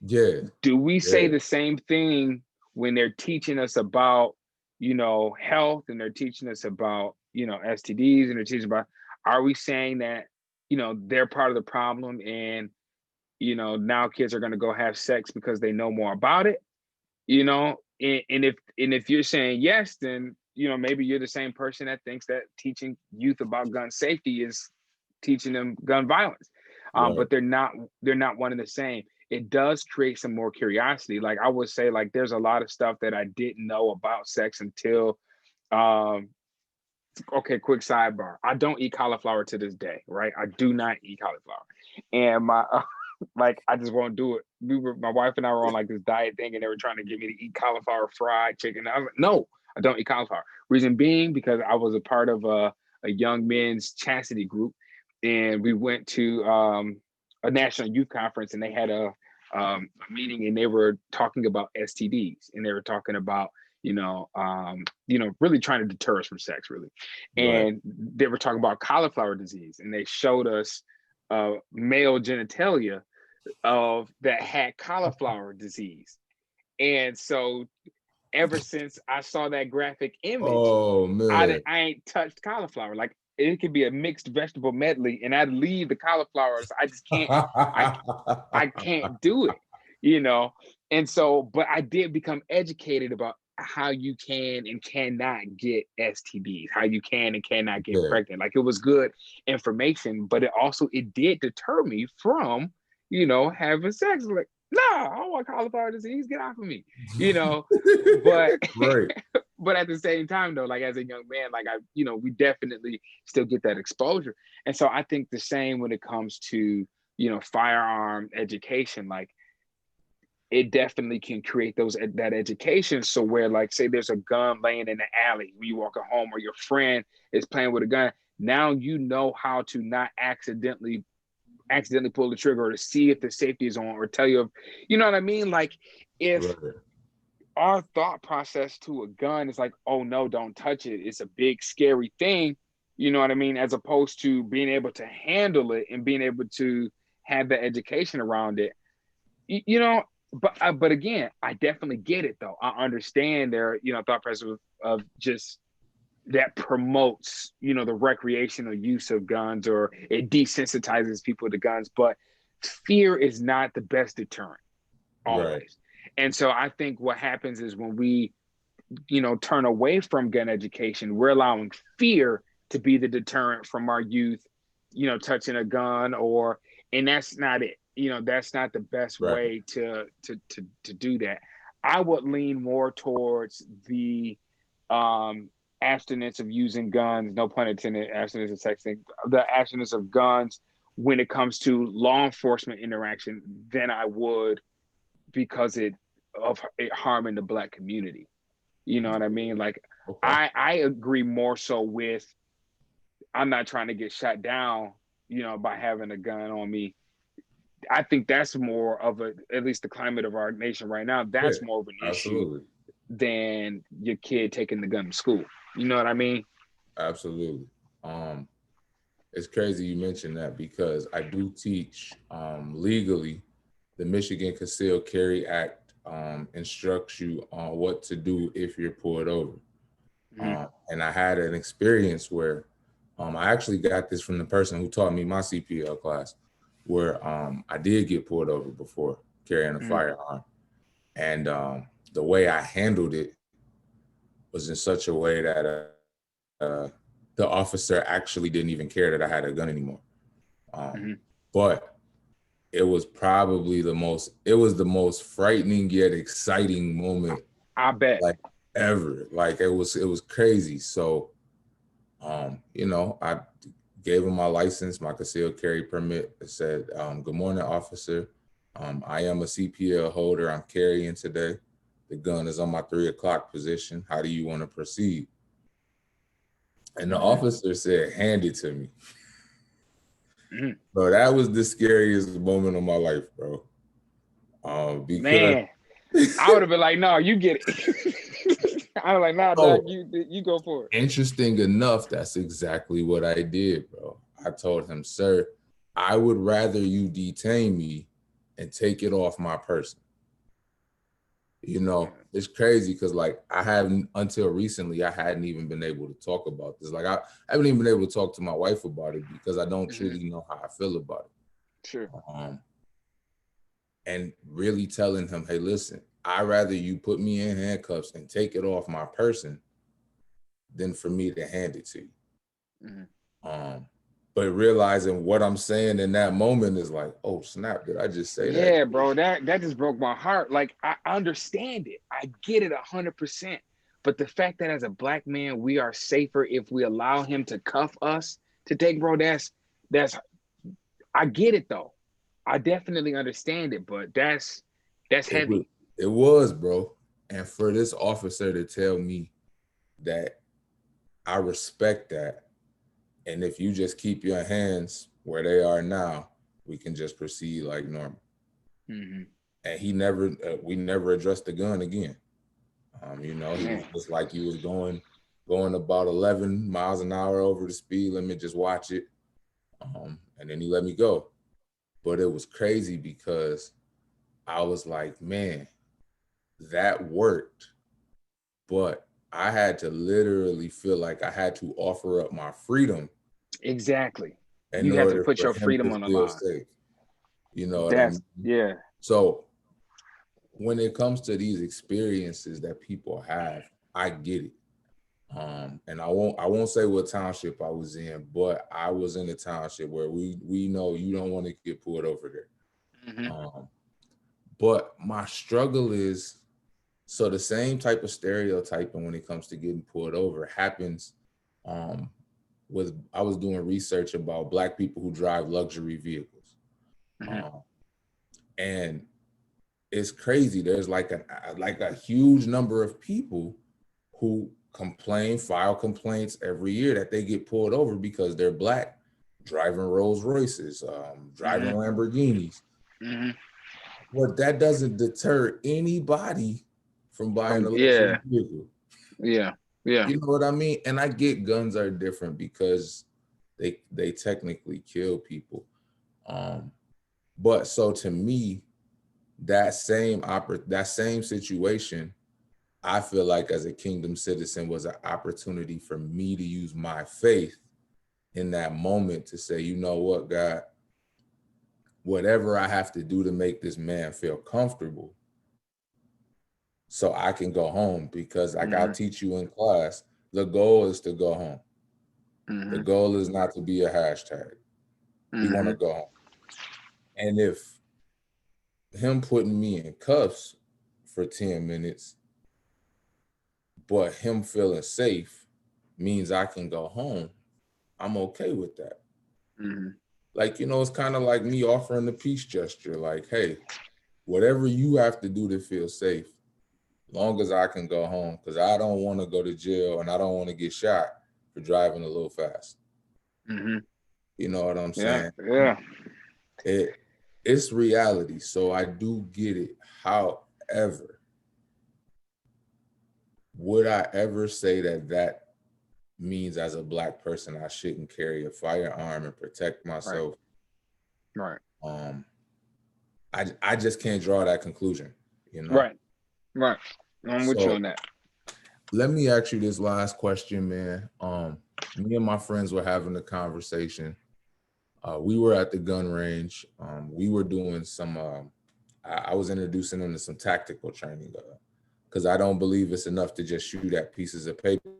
Yeah. Do we say Yeah. the same thing when they're teaching us about, health, and they're teaching us about, STDs, and they're teaching about, are we saying that, they're part of the problem, and, now kids are going to go have sex because they know more about it? And if you're saying yes, then maybe you're the same person that thinks that teaching youth about gun safety is teaching them gun violence. Right. But they're not one and the same. It does create some more curiosity. Like I would say, like there's a lot of stuff that I didn't know about sex until um okay, quick sidebar. I don't eat cauliflower to this day, right? I do not eat cauliflower. And my like I just won't do it. My wife and I were on like this diet thing and they were trying to get me to eat cauliflower fried chicken. I was like, no, I don't eat cauliflower. Reason being because I was a part of a young men's chastity group and we went to a national youth conference and they had a meeting and they were talking about STDs and they were talking about really trying to deter us from sex, really. Right. And they were talking about cauliflower disease, and they showed us male genitalia of that had cauliflower disease. And so, ever since I saw that graphic image, Oh man. I ain't touched cauliflower. Like it could be a mixed vegetable medley, and I'd leave the cauliflowers. I just can't. I can't do it, you know. And so, but I did become educated about how you can and cannot get STDs, how you can and cannot get Yeah. pregnant. Like it was good information, but it did deter me from, having sex. Like, no, I don't want cauliflower disease. Get off of me, But Right. but at the same time, though, like as a young man, like we definitely still get that exposure. And so I think the same when it comes to firearm education, like it definitely can create that education. So where like say there's a gun laying in the alley when you walk at home or your friend is playing with a gun, now you know how to not accidentally pull the trigger or to see if the safety is on or tell you if, you know what I mean? Like if Right. our thought process to a gun is like, oh no, don't touch it, it's a big scary thing, you know what I mean, as opposed to being able to handle it and being able to have the education around it, you know. But again, I definitely get it though. I understand their thought process of just that promotes the recreational use of guns or it desensitizes people to guns, but fear is not the best deterrent Right. always. And so I think what happens is when we turn away from gun education, we're allowing fear to be the deterrent from our youth touching a gun, or and that's not it. That's not the best Right. way to do that. I would lean more towards the abstinence of using guns, no pun intended, abstinence of sexting, the abstinence of guns when it comes to law enforcement interaction than I would because of it harming the Black community. You know what I mean? Like Okay. I agree more so with I'm not trying to get shot down, by having a gun on me. I think that's more of at least the climate of our nation right now, Yeah. that's more of an issue Absolutely. than your kid taking the gun to school. You know what I mean? Absolutely. It's crazy you mentioned that because I do teach legally. The Michigan Concealed Carry Act instructs you on what to do if you're pulled over. Mm-hmm. And I had an experience where I actually got this from the person who taught me my CPL class, where I did get pulled over before carrying a Mm-hmm. firearm. And the way I handled it was in such a way that the officer actually didn't even care that I had a gun anymore. Mm-hmm. But it was probably it was the most frightening yet exciting moment I bet. like ever. Like it was crazy. So, I gave him my license, my concealed carry permit. It said, good morning, officer. I am a CPL holder. I'm carrying today. The gun is on my 3 o'clock position. How do you want to proceed? And the officer said, hand it to me. Mm-hmm. Bro, that was the scariest moment of my life, bro. Because Man, I would have been like, no, you get it. I was like, nah, Doc, you go for it. Interesting enough, that's exactly what I did, bro. I told him, sir, I would rather you detain me and take it off my person. It's crazy because like I haven't until recently, I hadn't even been able to talk about this. Like I haven't even been able to talk to my wife about it because I don't truly know how I feel about it. Sure. And really telling him, hey, listen, I'd rather you put me in handcuffs and take it off my person than for me to hand it to you. Mm-hmm. But realizing what I'm saying in that moment is like, oh snap, did I just say that? Yeah, bro, that just broke my heart. Like, I understand it. I get it 100%. But the fact that as a black man, we are safer if we allow him to cuff us to take, bro, that's I get it though. I definitely understand it, but that's heavy. It was, bro. And for this officer to tell me that I respect that, and if you just keep your hands where they are now, we can just proceed like normal. Mm-hmm. And we never addressed the gun again. He was just like he was going about 11 miles an hour over the speed limit, just watch it. And then he let me go. But it was crazy because I was like, man, that worked. But I had to literally feel like I had to offer up my freedom. Exactly. You have to put your freedom on the line. Safe. You know what I mean? Yeah. So when it comes to these experiences that people have, I get it. And I won't say what township I was in, but I was in a township where we know you don't want to get pulled over there. Mm-hmm. But my struggle is, so the same type of stereotyping when it comes to getting pulled over happens. I was doing research about Black people who drive luxury vehicles. Mm-hmm. And it's crazy. There's like a huge number of people who file complaints every year that they get pulled over because they're Black, driving Rolls Royces, driving mm-hmm. Lamborghinis. Mm-hmm. But that doesn't deter anybody from buying a luxury vehicle. Yeah. Yeah. You know what I mean? And I get guns are different because they technically kill people. But so to me, that same situation, I feel like as a kingdom citizen was an opportunity for me to use my faith in that moment to say, you know what, God, whatever I have to do to make this man feel comfortable so I can go home, because like I'll teach you in class, the goal is to go home. Mm-hmm. The goal is not to be a hashtag. Mm-hmm. We want to go home. And if him putting me in cuffs for 10 minutes, but him feeling safe means I can go home, I'm okay with that. Mm-hmm. Like, it's kind of like me offering the peace gesture. Like, hey, whatever you have to do to feel safe, long as I can go home, because I don't want to go to jail and I don't want to get shot for driving a little fast. Mm-hmm. You know what I'm saying? Yeah. It's reality. So I do get it. However, would I ever say that means as a Black person I shouldn't carry a firearm and protect myself? Right. I just can't draw that conclusion, Right. I'm with you on that. Let me ask you this last question, man. Me and my friends were having a conversation. We were at the gun range. We were doing some I was introducing them to some tactical training, because I don't believe it's enough to just shoot at pieces of paper.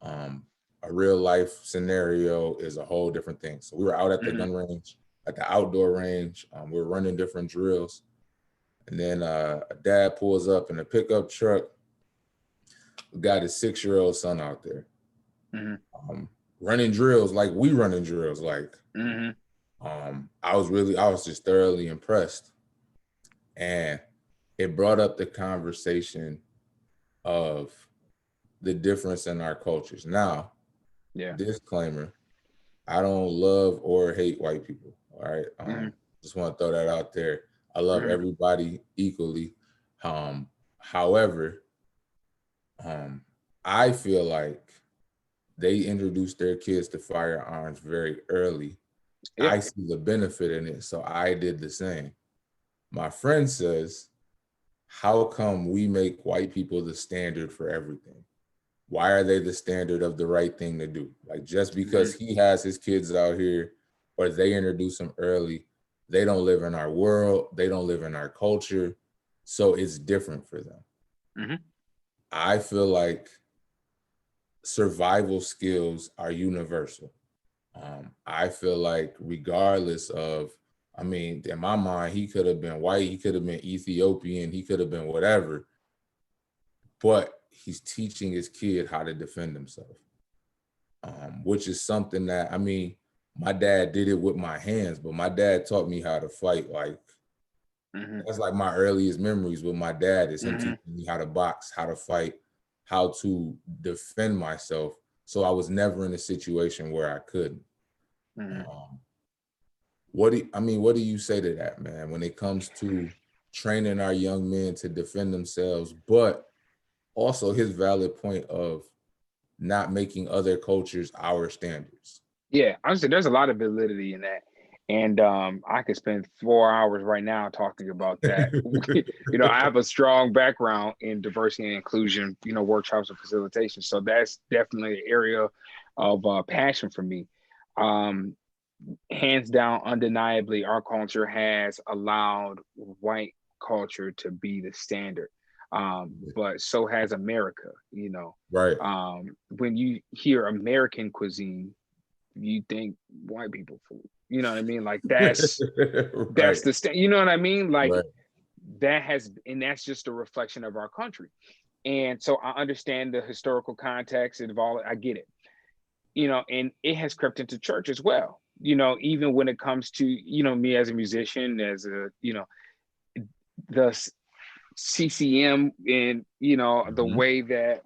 A real life scenario is a whole different thing. So we were out at the gun range, at the outdoor range. We were running different drills. And then a dad pulls up in a pickup truck. We got his 6-year-old son out there. Mm-hmm. Running drills like we running drills. Like, mm-hmm. I was just thoroughly impressed. And it brought up the conversation of the difference in our cultures. Now, disclaimer, I don't love or hate white people. All right. Just want to throw that out there. I love everybody equally. However, I feel like they introduced their kids to firearms very early. Yeah. I see the benefit in it, so I did the same. My friend says, how come we make white people the standard for everything? Why are they the standard of the right thing to do? Like, just because he has his kids out here or they introduce them early, they don't live in our world. They don't live in our culture. So it's different for them. Mm-hmm. I feel like survival skills are universal. I feel like regardless of, I mean, in my mind, he could have been white, he could have been Ethiopian, he could have been whatever, but he's teaching his kid how to defend himself, which is something that, I mean, my dad did it with my hands, but my dad taught me how to fight. Like, that's like my earliest memories with my dad is him teaching me how to box, how to fight, how to defend myself. So I was never in a situation where I couldn't. What do you say to that, man, when it comes to training our young men to defend themselves, but also his valid point of not making other cultures our standards? Yeah, honestly, there's a lot of validity in that. And I could spend 4 hours right now talking about that. I have a strong background in diversity and inclusion, workshops and facilitation. So that's definitely an area of passion for me. Hands down, undeniably, our culture has allowed white culture to be the standard. But so has America, Right. When you hear American cuisine, you think white people food. You know what I mean? Like that's Right. you know what I mean? Like Right. that's just a reflection of our country. And so I understand the historical context involved. I get it. And it has crept into church as well. Even when it comes to, me as a musician, as a, the CCM and, the way that,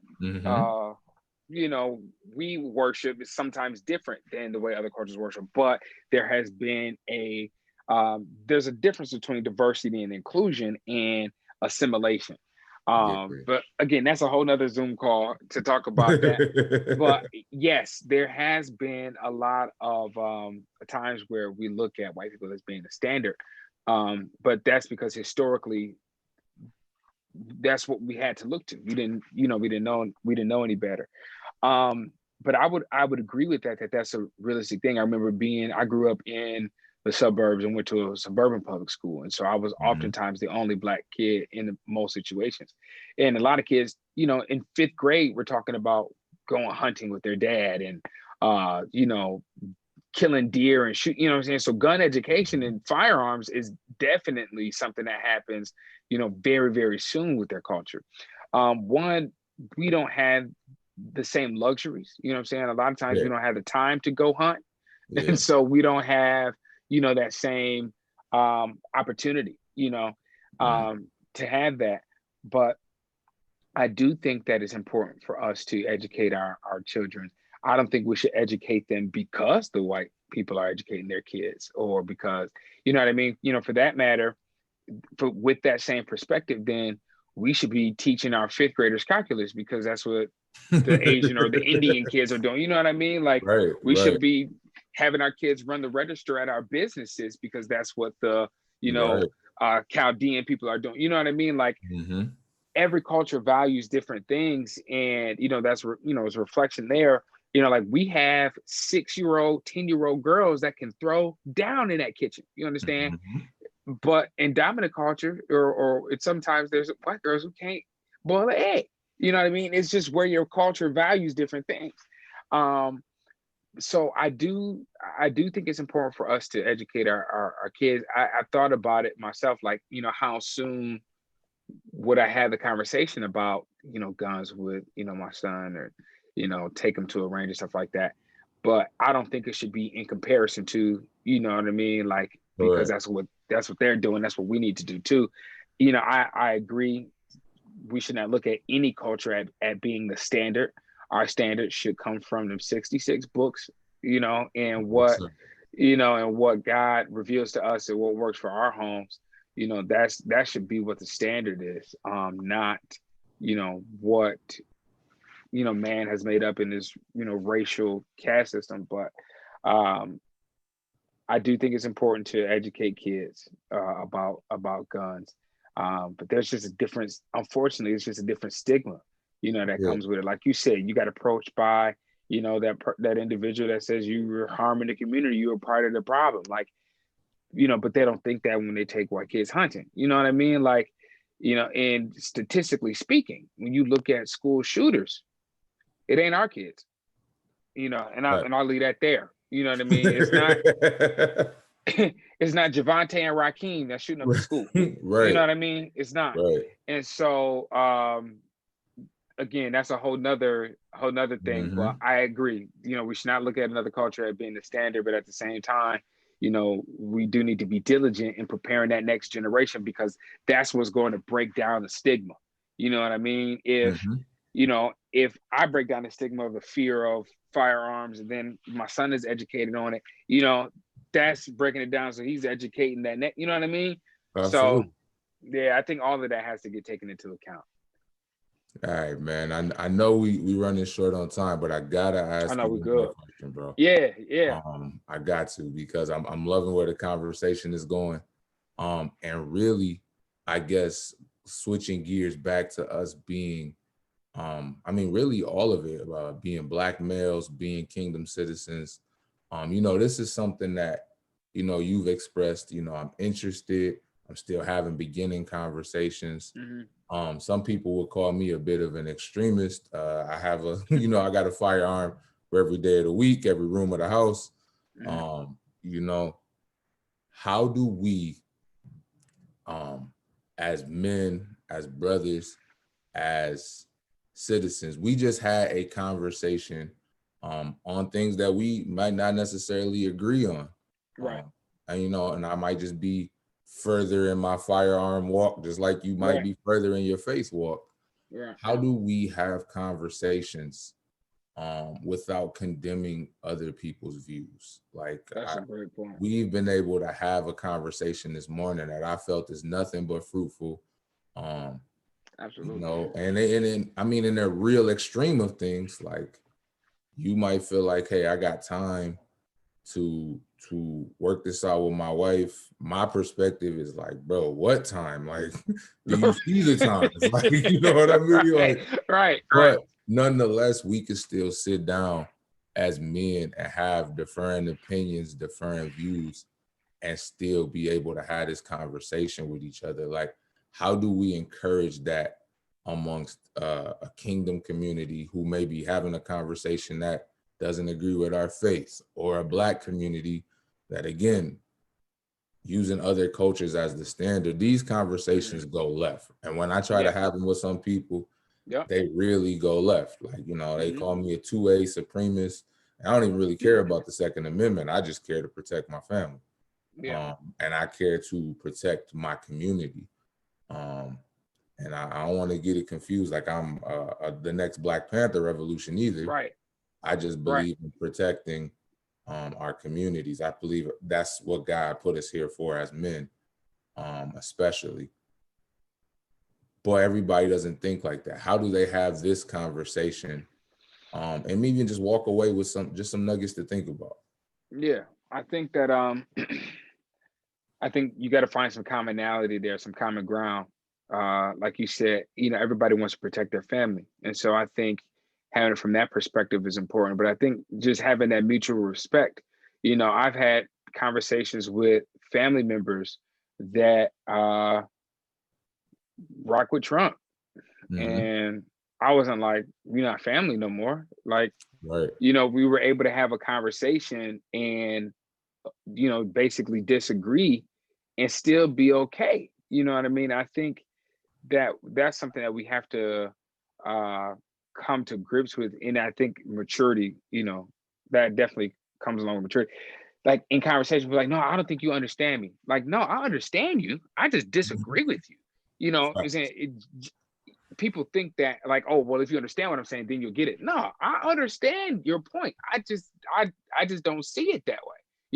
we worship is sometimes different than the way other cultures worship, but there has been there's a difference between diversity and inclusion and assimilation. But again, that's a whole nother Zoom call to talk about that. But yes, there has been a lot of times where we look at white people as being the standard. But that's because historically, that's what we had to look to. We didn't know any better. But I would agree with that that's a realistic thing. I remember I grew up in the suburbs and went to a suburban public school. And so I was oftentimes the only Black kid in most situations. And a lot of kids, in fifth grade, we're talking about going hunting with their dad and, killing deer and shoot, what I'm saying? So gun education and firearms is definitely something that happens, very, very soon with their culture. One, we don't have the same luxuries, you know what I'm saying? A lot of times we don't have the time to go hunt. And so we don't have, that same opportunity, to have that. But I do think that it's important for us to educate our children. I don't think we should educate them because the white people are educating their kids or because, you know what I mean? For that matter, with that same perspective, then we should be teaching our fifth graders calculus because that's what the Asian or the Indian kids are doing. You know what I mean? Like we should be having our kids run the register at our businesses because that's what the, Chaldean people are doing. You know what I mean? Like every culture values different things. And, that's, it's a reflection there. Like we have 6-year-old, 10-year-old girls that can throw down in that kitchen. You understand? But in dominant culture, or it's sometimes there's white girls who can't boil an egg. You know what I mean? It's just where your culture values different things. So I do think it's important for us to educate our kids. I thought about it myself, like, how soon would I have the conversation about, guns with, my son or, take him to a range and stuff like that. But I don't think it should be in comparison to, you know what I mean? Like, because that's what they're doing. That's what we need to do too. I agree. We should not look at any culture at being the standard. Our standard should come from them 66 books, and what, and what God reveals to us and what works for our homes. That should be what the standard is, not, what, man has made up in this, racial caste system. But I do think it's important to educate kids about guns. But there's just a difference. Unfortunately, it's just a different stigma, that comes with it. Like you said, you got approached by, that individual that says you were harming the community, you were part of the problem. Like, but they don't think that when they take white kids hunting. You know what I mean? Like, And statistically speaking, when you look at school shooters, it ain't our kids, and I'll leave that there. You know what I mean? It's not it's not Javante and Raheem that's shooting up the school. You know Right. what I mean? It's not. Right. And so again, that's a whole nother thing. But Mm-hmm. I agree. We should not look at another culture as being the standard, but at the same time, we do need to be diligent in preparing that next generation, because that's what's going to break down the stigma. You know what I mean? Mm-hmm. If I break down the stigma of the fear of firearms, and then my son is educated on it, that's breaking it down. So he's educating that you know what I mean? So Absolutely. yeah, I think all of that has to get taken into account. All right, man. I know we running short on time, but I gotta I ask know you we're one more good. question, bro. Yeah. I got to, because I'm loving where the conversation is going. And really, I guess switching gears back to us being, I mean, really all of it, being Black males, being kingdom citizens. This is something that, you've expressed, I'm interested. I'm still having beginning conversations. Mm-hmm. Some people would call me a bit of an extremist. I have I got a firearm for every day of the week, every room of the house. Mm-hmm. Um, you know, how do we, um, as men, as brothers, as citizens, we just had a conversation on things that we might not necessarily agree on. Right. And I might just be further in my firearm walk, just like you might Right. be further in your faith walk. Right. How do we have conversations without condemning other people's views? Like, That's a great point. we've been able to have a conversation this morning that I felt is nothing but fruitful. Um, Absolutely. and I mean, in the real extreme of things, like, you might feel like, hey, I got time to work this out with my wife. My perspective is like, bro, what time? Like, do you see the times? Like, you know what I mean? Like, right. but nonetheless, we can still sit down as men and have different opinions, different views, and still be able to have this conversation with each other. Like, how do we encourage that amongst a kingdom community who may be having a conversation that doesn't agree with our faith, or a Black community that, again, using other cultures as the standard? These conversations go left. And when I try to Yeah. have them with some people, Yep. they really go left. Like, they Mm-hmm. call me a 2A supremacist. I don't even really care about the Second Amendment. I just care to protect my family. Yeah. And I care to protect my community. And I don't want to get it confused like I'm the next Black Panther revolution either. Right. I just Right. believe in protecting our communities. I believe that's what God put us here for as men, especially. But everybody doesn't think like that. How do they have this conversation, and maybe just walk away with some nuggets to think about? Yeah. I think that I think you got to find some commonality there, some common ground. Like you said, everybody wants to protect their family. And so I think having it from that perspective is important. But I think just having that mutual respect, I've had conversations with family members that rock with Trump. Mm-hmm. And I wasn't like, we're not family no more. Like, Right. we were able to have a conversation and, basically disagree and still be okay. You know what I mean? I think that that's something that we have to uh, come to grips with. And I think maturity, that definitely comes along with maturity. Like in conversation, we're like, no, I don't think you understand me. Like, no, I understand you. I just disagree with you. Is it, people think that like, oh, well, if you understand what I'm saying, then you'll get it. No, I understand your point. I just don't see it that way.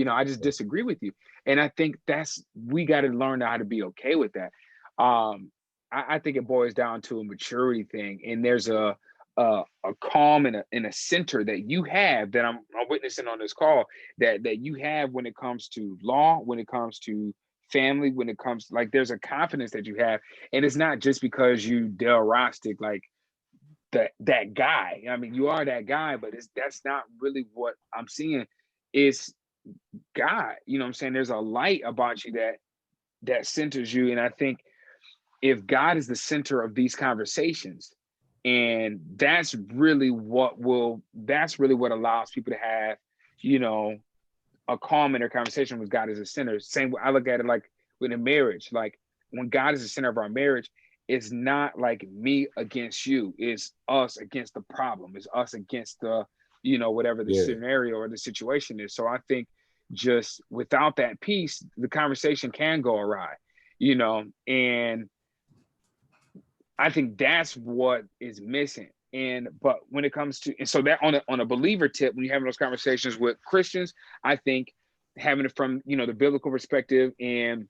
I just disagree with you. And I think we got to learn how to be okay with that. I think it boils down to a maturity thing. And there's a calm and a center that you have that I'm witnessing on this call that you have when it comes to law, when it comes to family, when it comes like there's a confidence that you have, and it's not just because you Del Rostic like that guy. I mean, you are that guy, but that's not really what I'm seeing. It's God. You know what I'm saying? There's a light about you that centers you, and I think if God is the center of these conversations, and that's really what allows people to have, you know, a calm in their conversation with God as a center. Same way I look at it like with a marriage, like when God is the center of our marriage, it's not like me against you, it's us against the problem, it's us against the, you know, whatever the scenario or the situation is. So I think just without that piece, the conversation can go awry, you know, and I think that's what is missing. And but when it comes to, and so that on a believer tip, when you're having those conversations with Christians, I think having it from, you know, the biblical perspective and,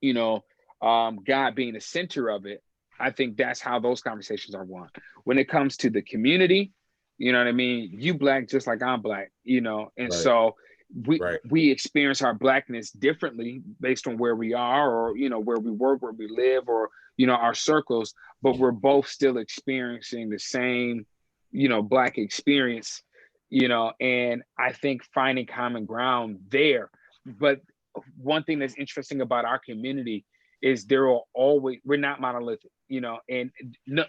you know, God being the center of it, I think that's how those conversations are won. When it comes to the community, you know what I mean? You Black just like I'm Black, you know, and so we experience our Blackness differently based on where we are, or, you know, where we work, where we live, or, you know, our circles, but we're both still experiencing the same, you know, Black experience, you know, and I think finding common ground there. But one thing that's interesting about our community is we're not monolithic, you know, and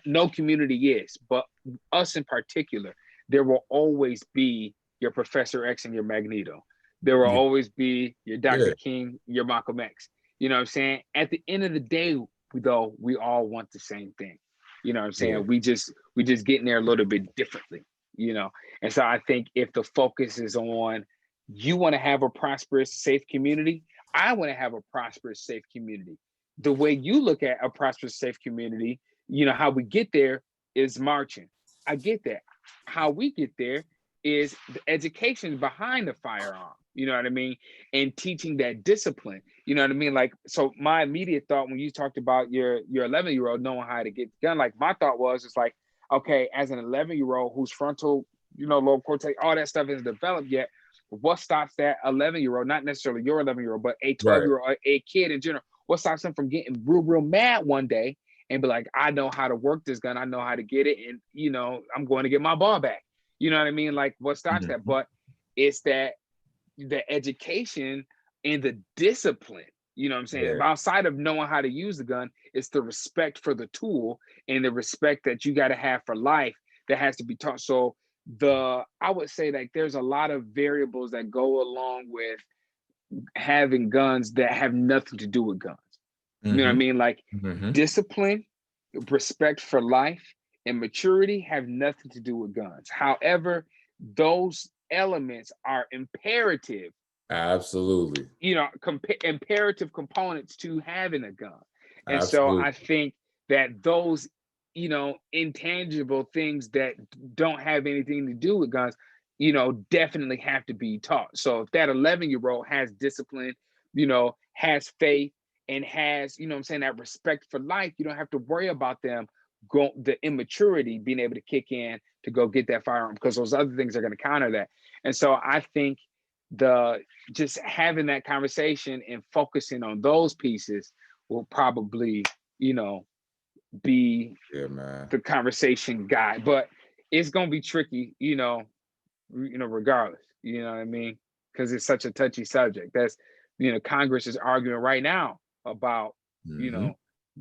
no community is, but us in particular, there will always be your Professor X and your Magneto. There will always be your Dr. King, your Malcolm X. You know what I'm saying? At the end of the day, though, we all want the same thing. You know what I'm saying? We just getting there a little bit differently, you know? And so I think if the focus is on, you want to have a prosperous, safe community, I want to have a prosperous, safe community. The way you look at a prosperous, safe community, you know, how we get there is marching. I get that. How we get there is the education behind the firearm, you know what I mean? And teaching that discipline, you know what I mean? Like, so my immediate thought when you talked about your 11-year-old knowing how to get the gun, like my thought was, it's like, okay, as an 11-year-old whose frontal, you know, lobe cortex, all that stuff isn't developed yet, what stops that 11-year-old, not necessarily your 11-year-old, but a 12-year-old, a kid in general, what stops them from getting real mad one day and be like, I know how to work this gun, I know how to get it, and, you know, I'm going to get my ball back. You know what I mean? Like, what stops that? But it's that the education and the discipline, you know what I'm saying? Outside of knowing how to use the gun, it's the respect for the tool and the respect that you got to have for life that has to be taught. So I would say that there's a lot of variables that go along with having guns that have nothing to do with guns. You know what I mean? Like discipline, respect for life, and maturity have nothing to do with guns. However, those elements are imperative. Absolutely. You know, imperative components to having a gun. And so I think that those, you know, intangible things that don't have anything to do with guns, you know, definitely have to be taught. So if that 11-year-old has discipline, you know, has faith, and has, you know what I'm saying, that respect for life, you don't have to worry about them the immaturity being able to kick in to go get that firearm, because those other things are going to counter that. And so I think just having that conversation and focusing on those pieces will probably, you know, be the conversation guide. But it's going to be tricky, you know, regardless, you know what I mean? Because it's such a touchy subject. That's, you know, Congress is arguing right now about, you know,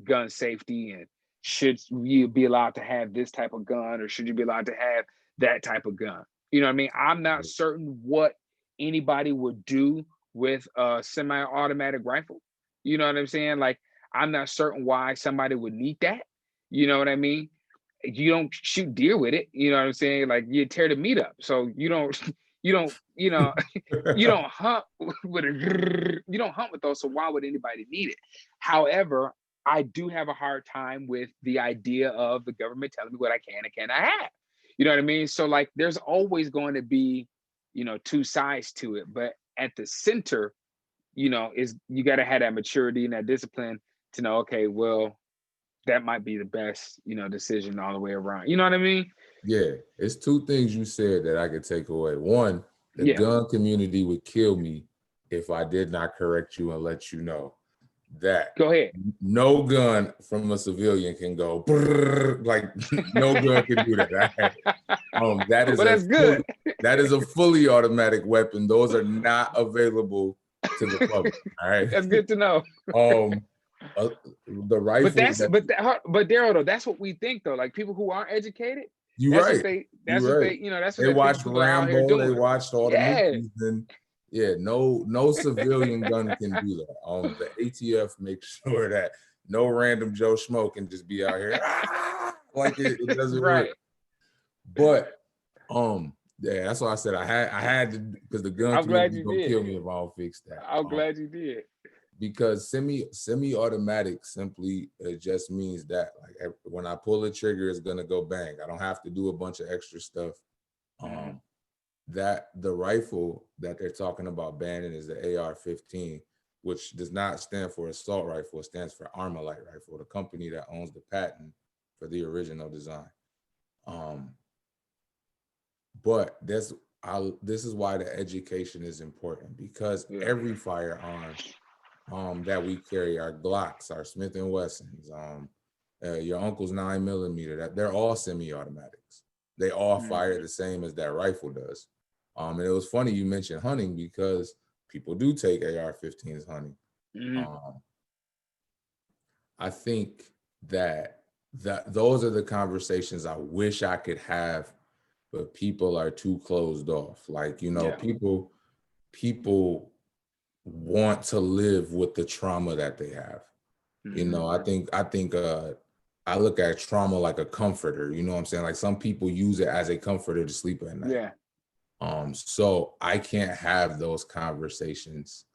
gun safety, and should you be allowed to have this type of gun, or should you be allowed to have that type of gun? You know what I mean? I'm not certain what anybody would do with a semi-automatic rifle. You know what I'm saying? Like, I'm not certain why somebody would need that. You know what I mean? You don't shoot deer with it. You know what I'm saying? Like, you tear the meat up. So you don't, you know, you don't hunt with you don't hunt with those. So why would anybody need it? However, I do have a hard time with the idea of the government telling me what I can and cannot have. You know what I mean? So like, there's always going to be, you know, two sides to it. But at the center, you know, is you got to have that maturity and that discipline to know, okay, well, that might be the best, you know, decision all the way around. You know what I mean? Yeah, it's two things you said that I could take away. One, the gun community would kill me if I did not correct you and let you know that go ahead. No gun from a civilian can go brrr, like no gun can do that. That is that's good. That is a fully automatic weapon. Those are not available to the public. All right, that's good to know. the rifle. But Daryl, though, that's what we think though. Like people who aren't educated, You're right. that's what they, you know, that's what They they think watched people are out here Rambo. They doing. watched all the Yeah. movies. And yeah, no civilian gun can do that. The ATF makes sure that no random Joe Schmo can just be out here like it doesn't Right. work. But yeah, that's why I said I had to, because the gun community gonna kill me if I don't fix that. I'm glad you did. Because semi-automatic simply it just means that like when I pull the trigger, it's gonna go bang. I don't have to do a bunch of extra stuff. That the rifle that they're talking about banning is the AR-15, which does not stand for assault rifle. It stands for Armalite rifle, the company that owns the patent for the original design. But this is why the education is important, because every firearm that we carry, our Glocks, our Smith & Wessons, your uncle's 9mm, that they're all semi-automatics. They all fire the same as that rifle does. And it was funny you mentioned hunting, because people do take AR-15s hunting. I think that those are the conversations I wish I could have, but people are too closed off. Like, you know, people want to live with the trauma that they have. You know, I think I look at trauma like a comforter, you know what I'm saying? Like some people use it as a comforter to sleep at night. Yeah. So I can't have those conversations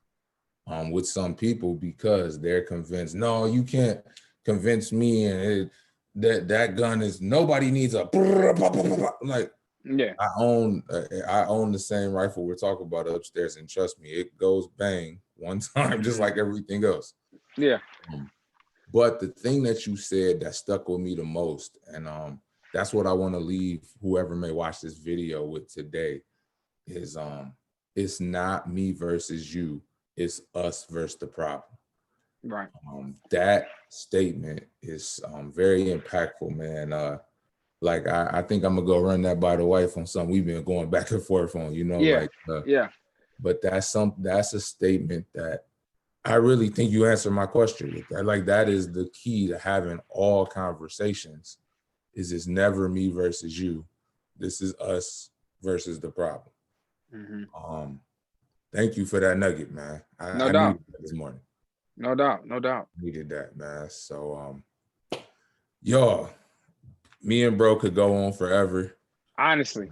with some people because they're convinced, no, you can't convince me and that gun is, nobody needs a like. Yeah. I own the same rifle we're talking about upstairs, and trust me, it goes bang one time, just like everything else. Yeah. But the thing that you said that stuck with me the most, and that's what I want to leave whoever may watch this video with today, is it's not me versus you, it's us versus the problem. Right. That statement is very impactful, man. Like I think I'm gonna go run that by the wife on something we've been going back and forth on, you know, But that's a statement that I really think you answered my question with that. Like that is the key to having all conversations. Is it's never me versus you. This is us versus the problem. Thank you for that nugget, man. No doubt. Needed that this morning. No doubt. Needed that, man. So y'all, me and bro could go on forever. Honestly.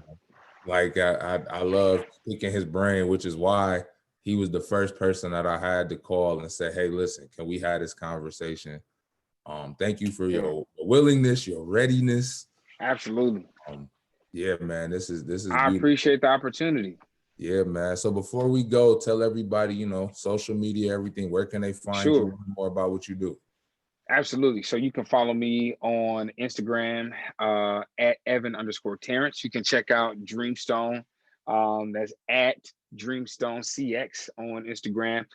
Like I love picking his brain, which is why he was the first person that I had to call and say, hey, listen, can we have this conversation? Thank you for your willingness, your readiness. Absolutely. Yeah, man, this is I beautiful. Appreciate the opportunity. Yeah, man. So before we go, tell everybody, you know, social media, everything, where can they find you, learn more about what you do? Absolutely. So you can follow me on Instagram at Evan_Tarence. You can check out Dreamstone. That's at Dreamstone CX on Instagram.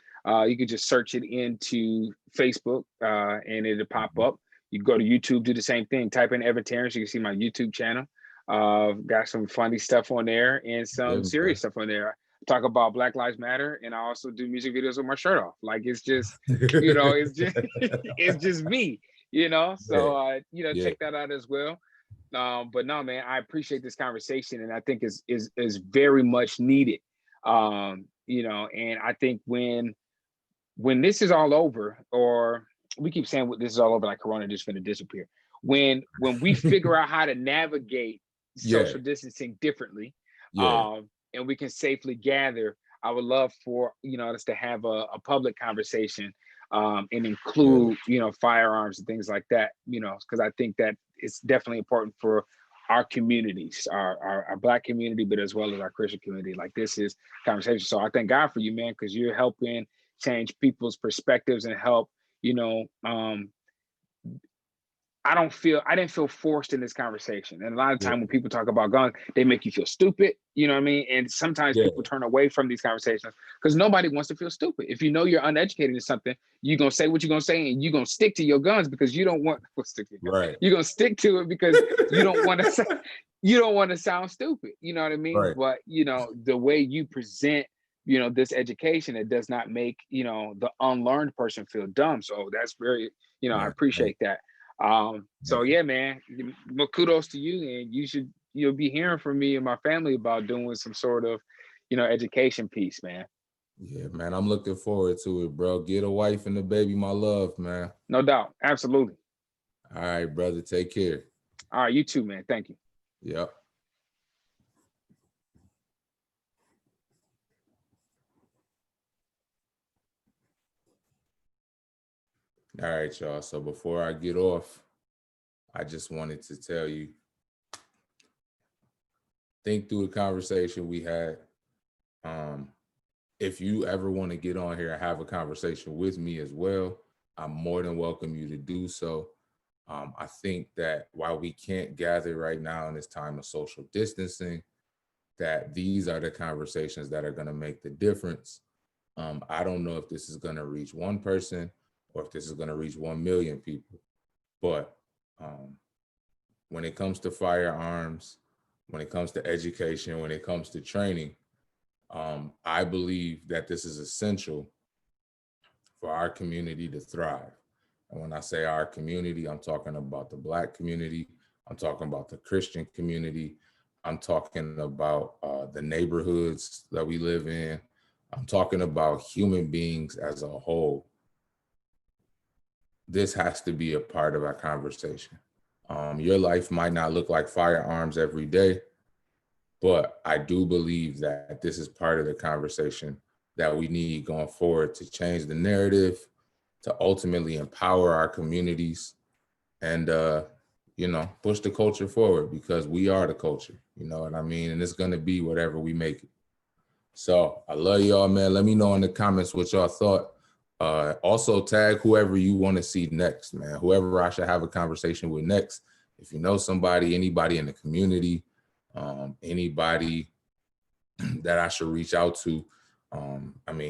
You can just search it into Facebook and it'll pop up. You go to YouTube, do the same thing. Type in Evan-Tarence. You can see my YouTube channel. Got some funny stuff on there and some serious stuff on there. Talk about Black Lives Matter, and I also do music videos with my shirt off. Like it's just, you know, it's just me, you know. So check that out as well. But no, man, I appreciate this conversation, and I think is very much needed. You know, and I think when this is all over, or we keep saying this is all over, like Corona just finna disappear. When we figure out how to navigate social distancing differently, and we can safely gather, I would love for us to have a public conversation and include firearms and things like that, because I think that it's definitely important for our communities, our Black community, but as well as our Christian community. Like this is conversation. So I thank God for you, man, because you're helping change people's perspectives and help, I didn't feel forced in this conversation. And a lot of time when people talk about guns, they make you feel stupid, you know what I mean? And sometimes people turn away from these conversations because nobody wants to feel stupid. If you know you're uneducated in something, you're going to say what you're going to say, and you're going to stick to your guns because you don't want You're going to stick to it because you don't want to sound stupid, you know what I mean? But the way you present this education that does not make, the unlearned person feel dumb. So that's very, I Man, appreciate that. So thank you. yeah, man, well, kudos to you, and you'll be hearing from me and my family about doing some sort of, education piece, man. Yeah, man, I'm looking forward to it, bro. Get a wife and a baby, my love, man. No doubt. Absolutely. All right, brother. Take care. All right, you too, man. Thank you. Yep. All right, y'all. So before I get off, I just wanted to tell you, think through the conversation we had. If you ever want to get on here and have a conversation with me as well, I'm more than welcome you to do so. I think that while we can't gather right now in this time of social distancing, that these are the conversations that are going to make the difference. I don't know if this is going to reach one person or if this is going to reach 1 million people, but when it comes to firearms, when it comes to education, when it comes to training, I believe that this is essential for our community to thrive. And when I say our community, I'm talking about the Black community, I'm talking about the Christian community, I'm talking about the neighborhoods that we live in, I'm talking about human beings as a whole. This has to be a part of our conversation. Your life might not look like firearms every day, but I do believe that this is part of the conversation that we need going forward to change the narrative, to ultimately empower our communities and, push the culture forward, because we are the culture, you know what I mean? And it's gonna be whatever we make it. So I love y'all, man. Let me know in the comments what y'all thought. Also tag whoever you want to see next, man. Whoever I should have a conversation with next. If you know somebody, anybody in the community, anybody that I should reach out to.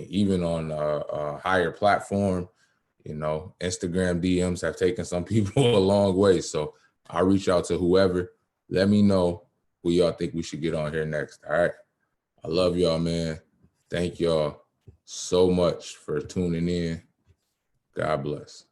Even on a higher platform, Instagram DMs have taken some people a long way. So I'll reach out to whoever. Let me know who y'all think we should get on here next. All right. I love y'all, man. Thank y'all so much for tuning in. God bless.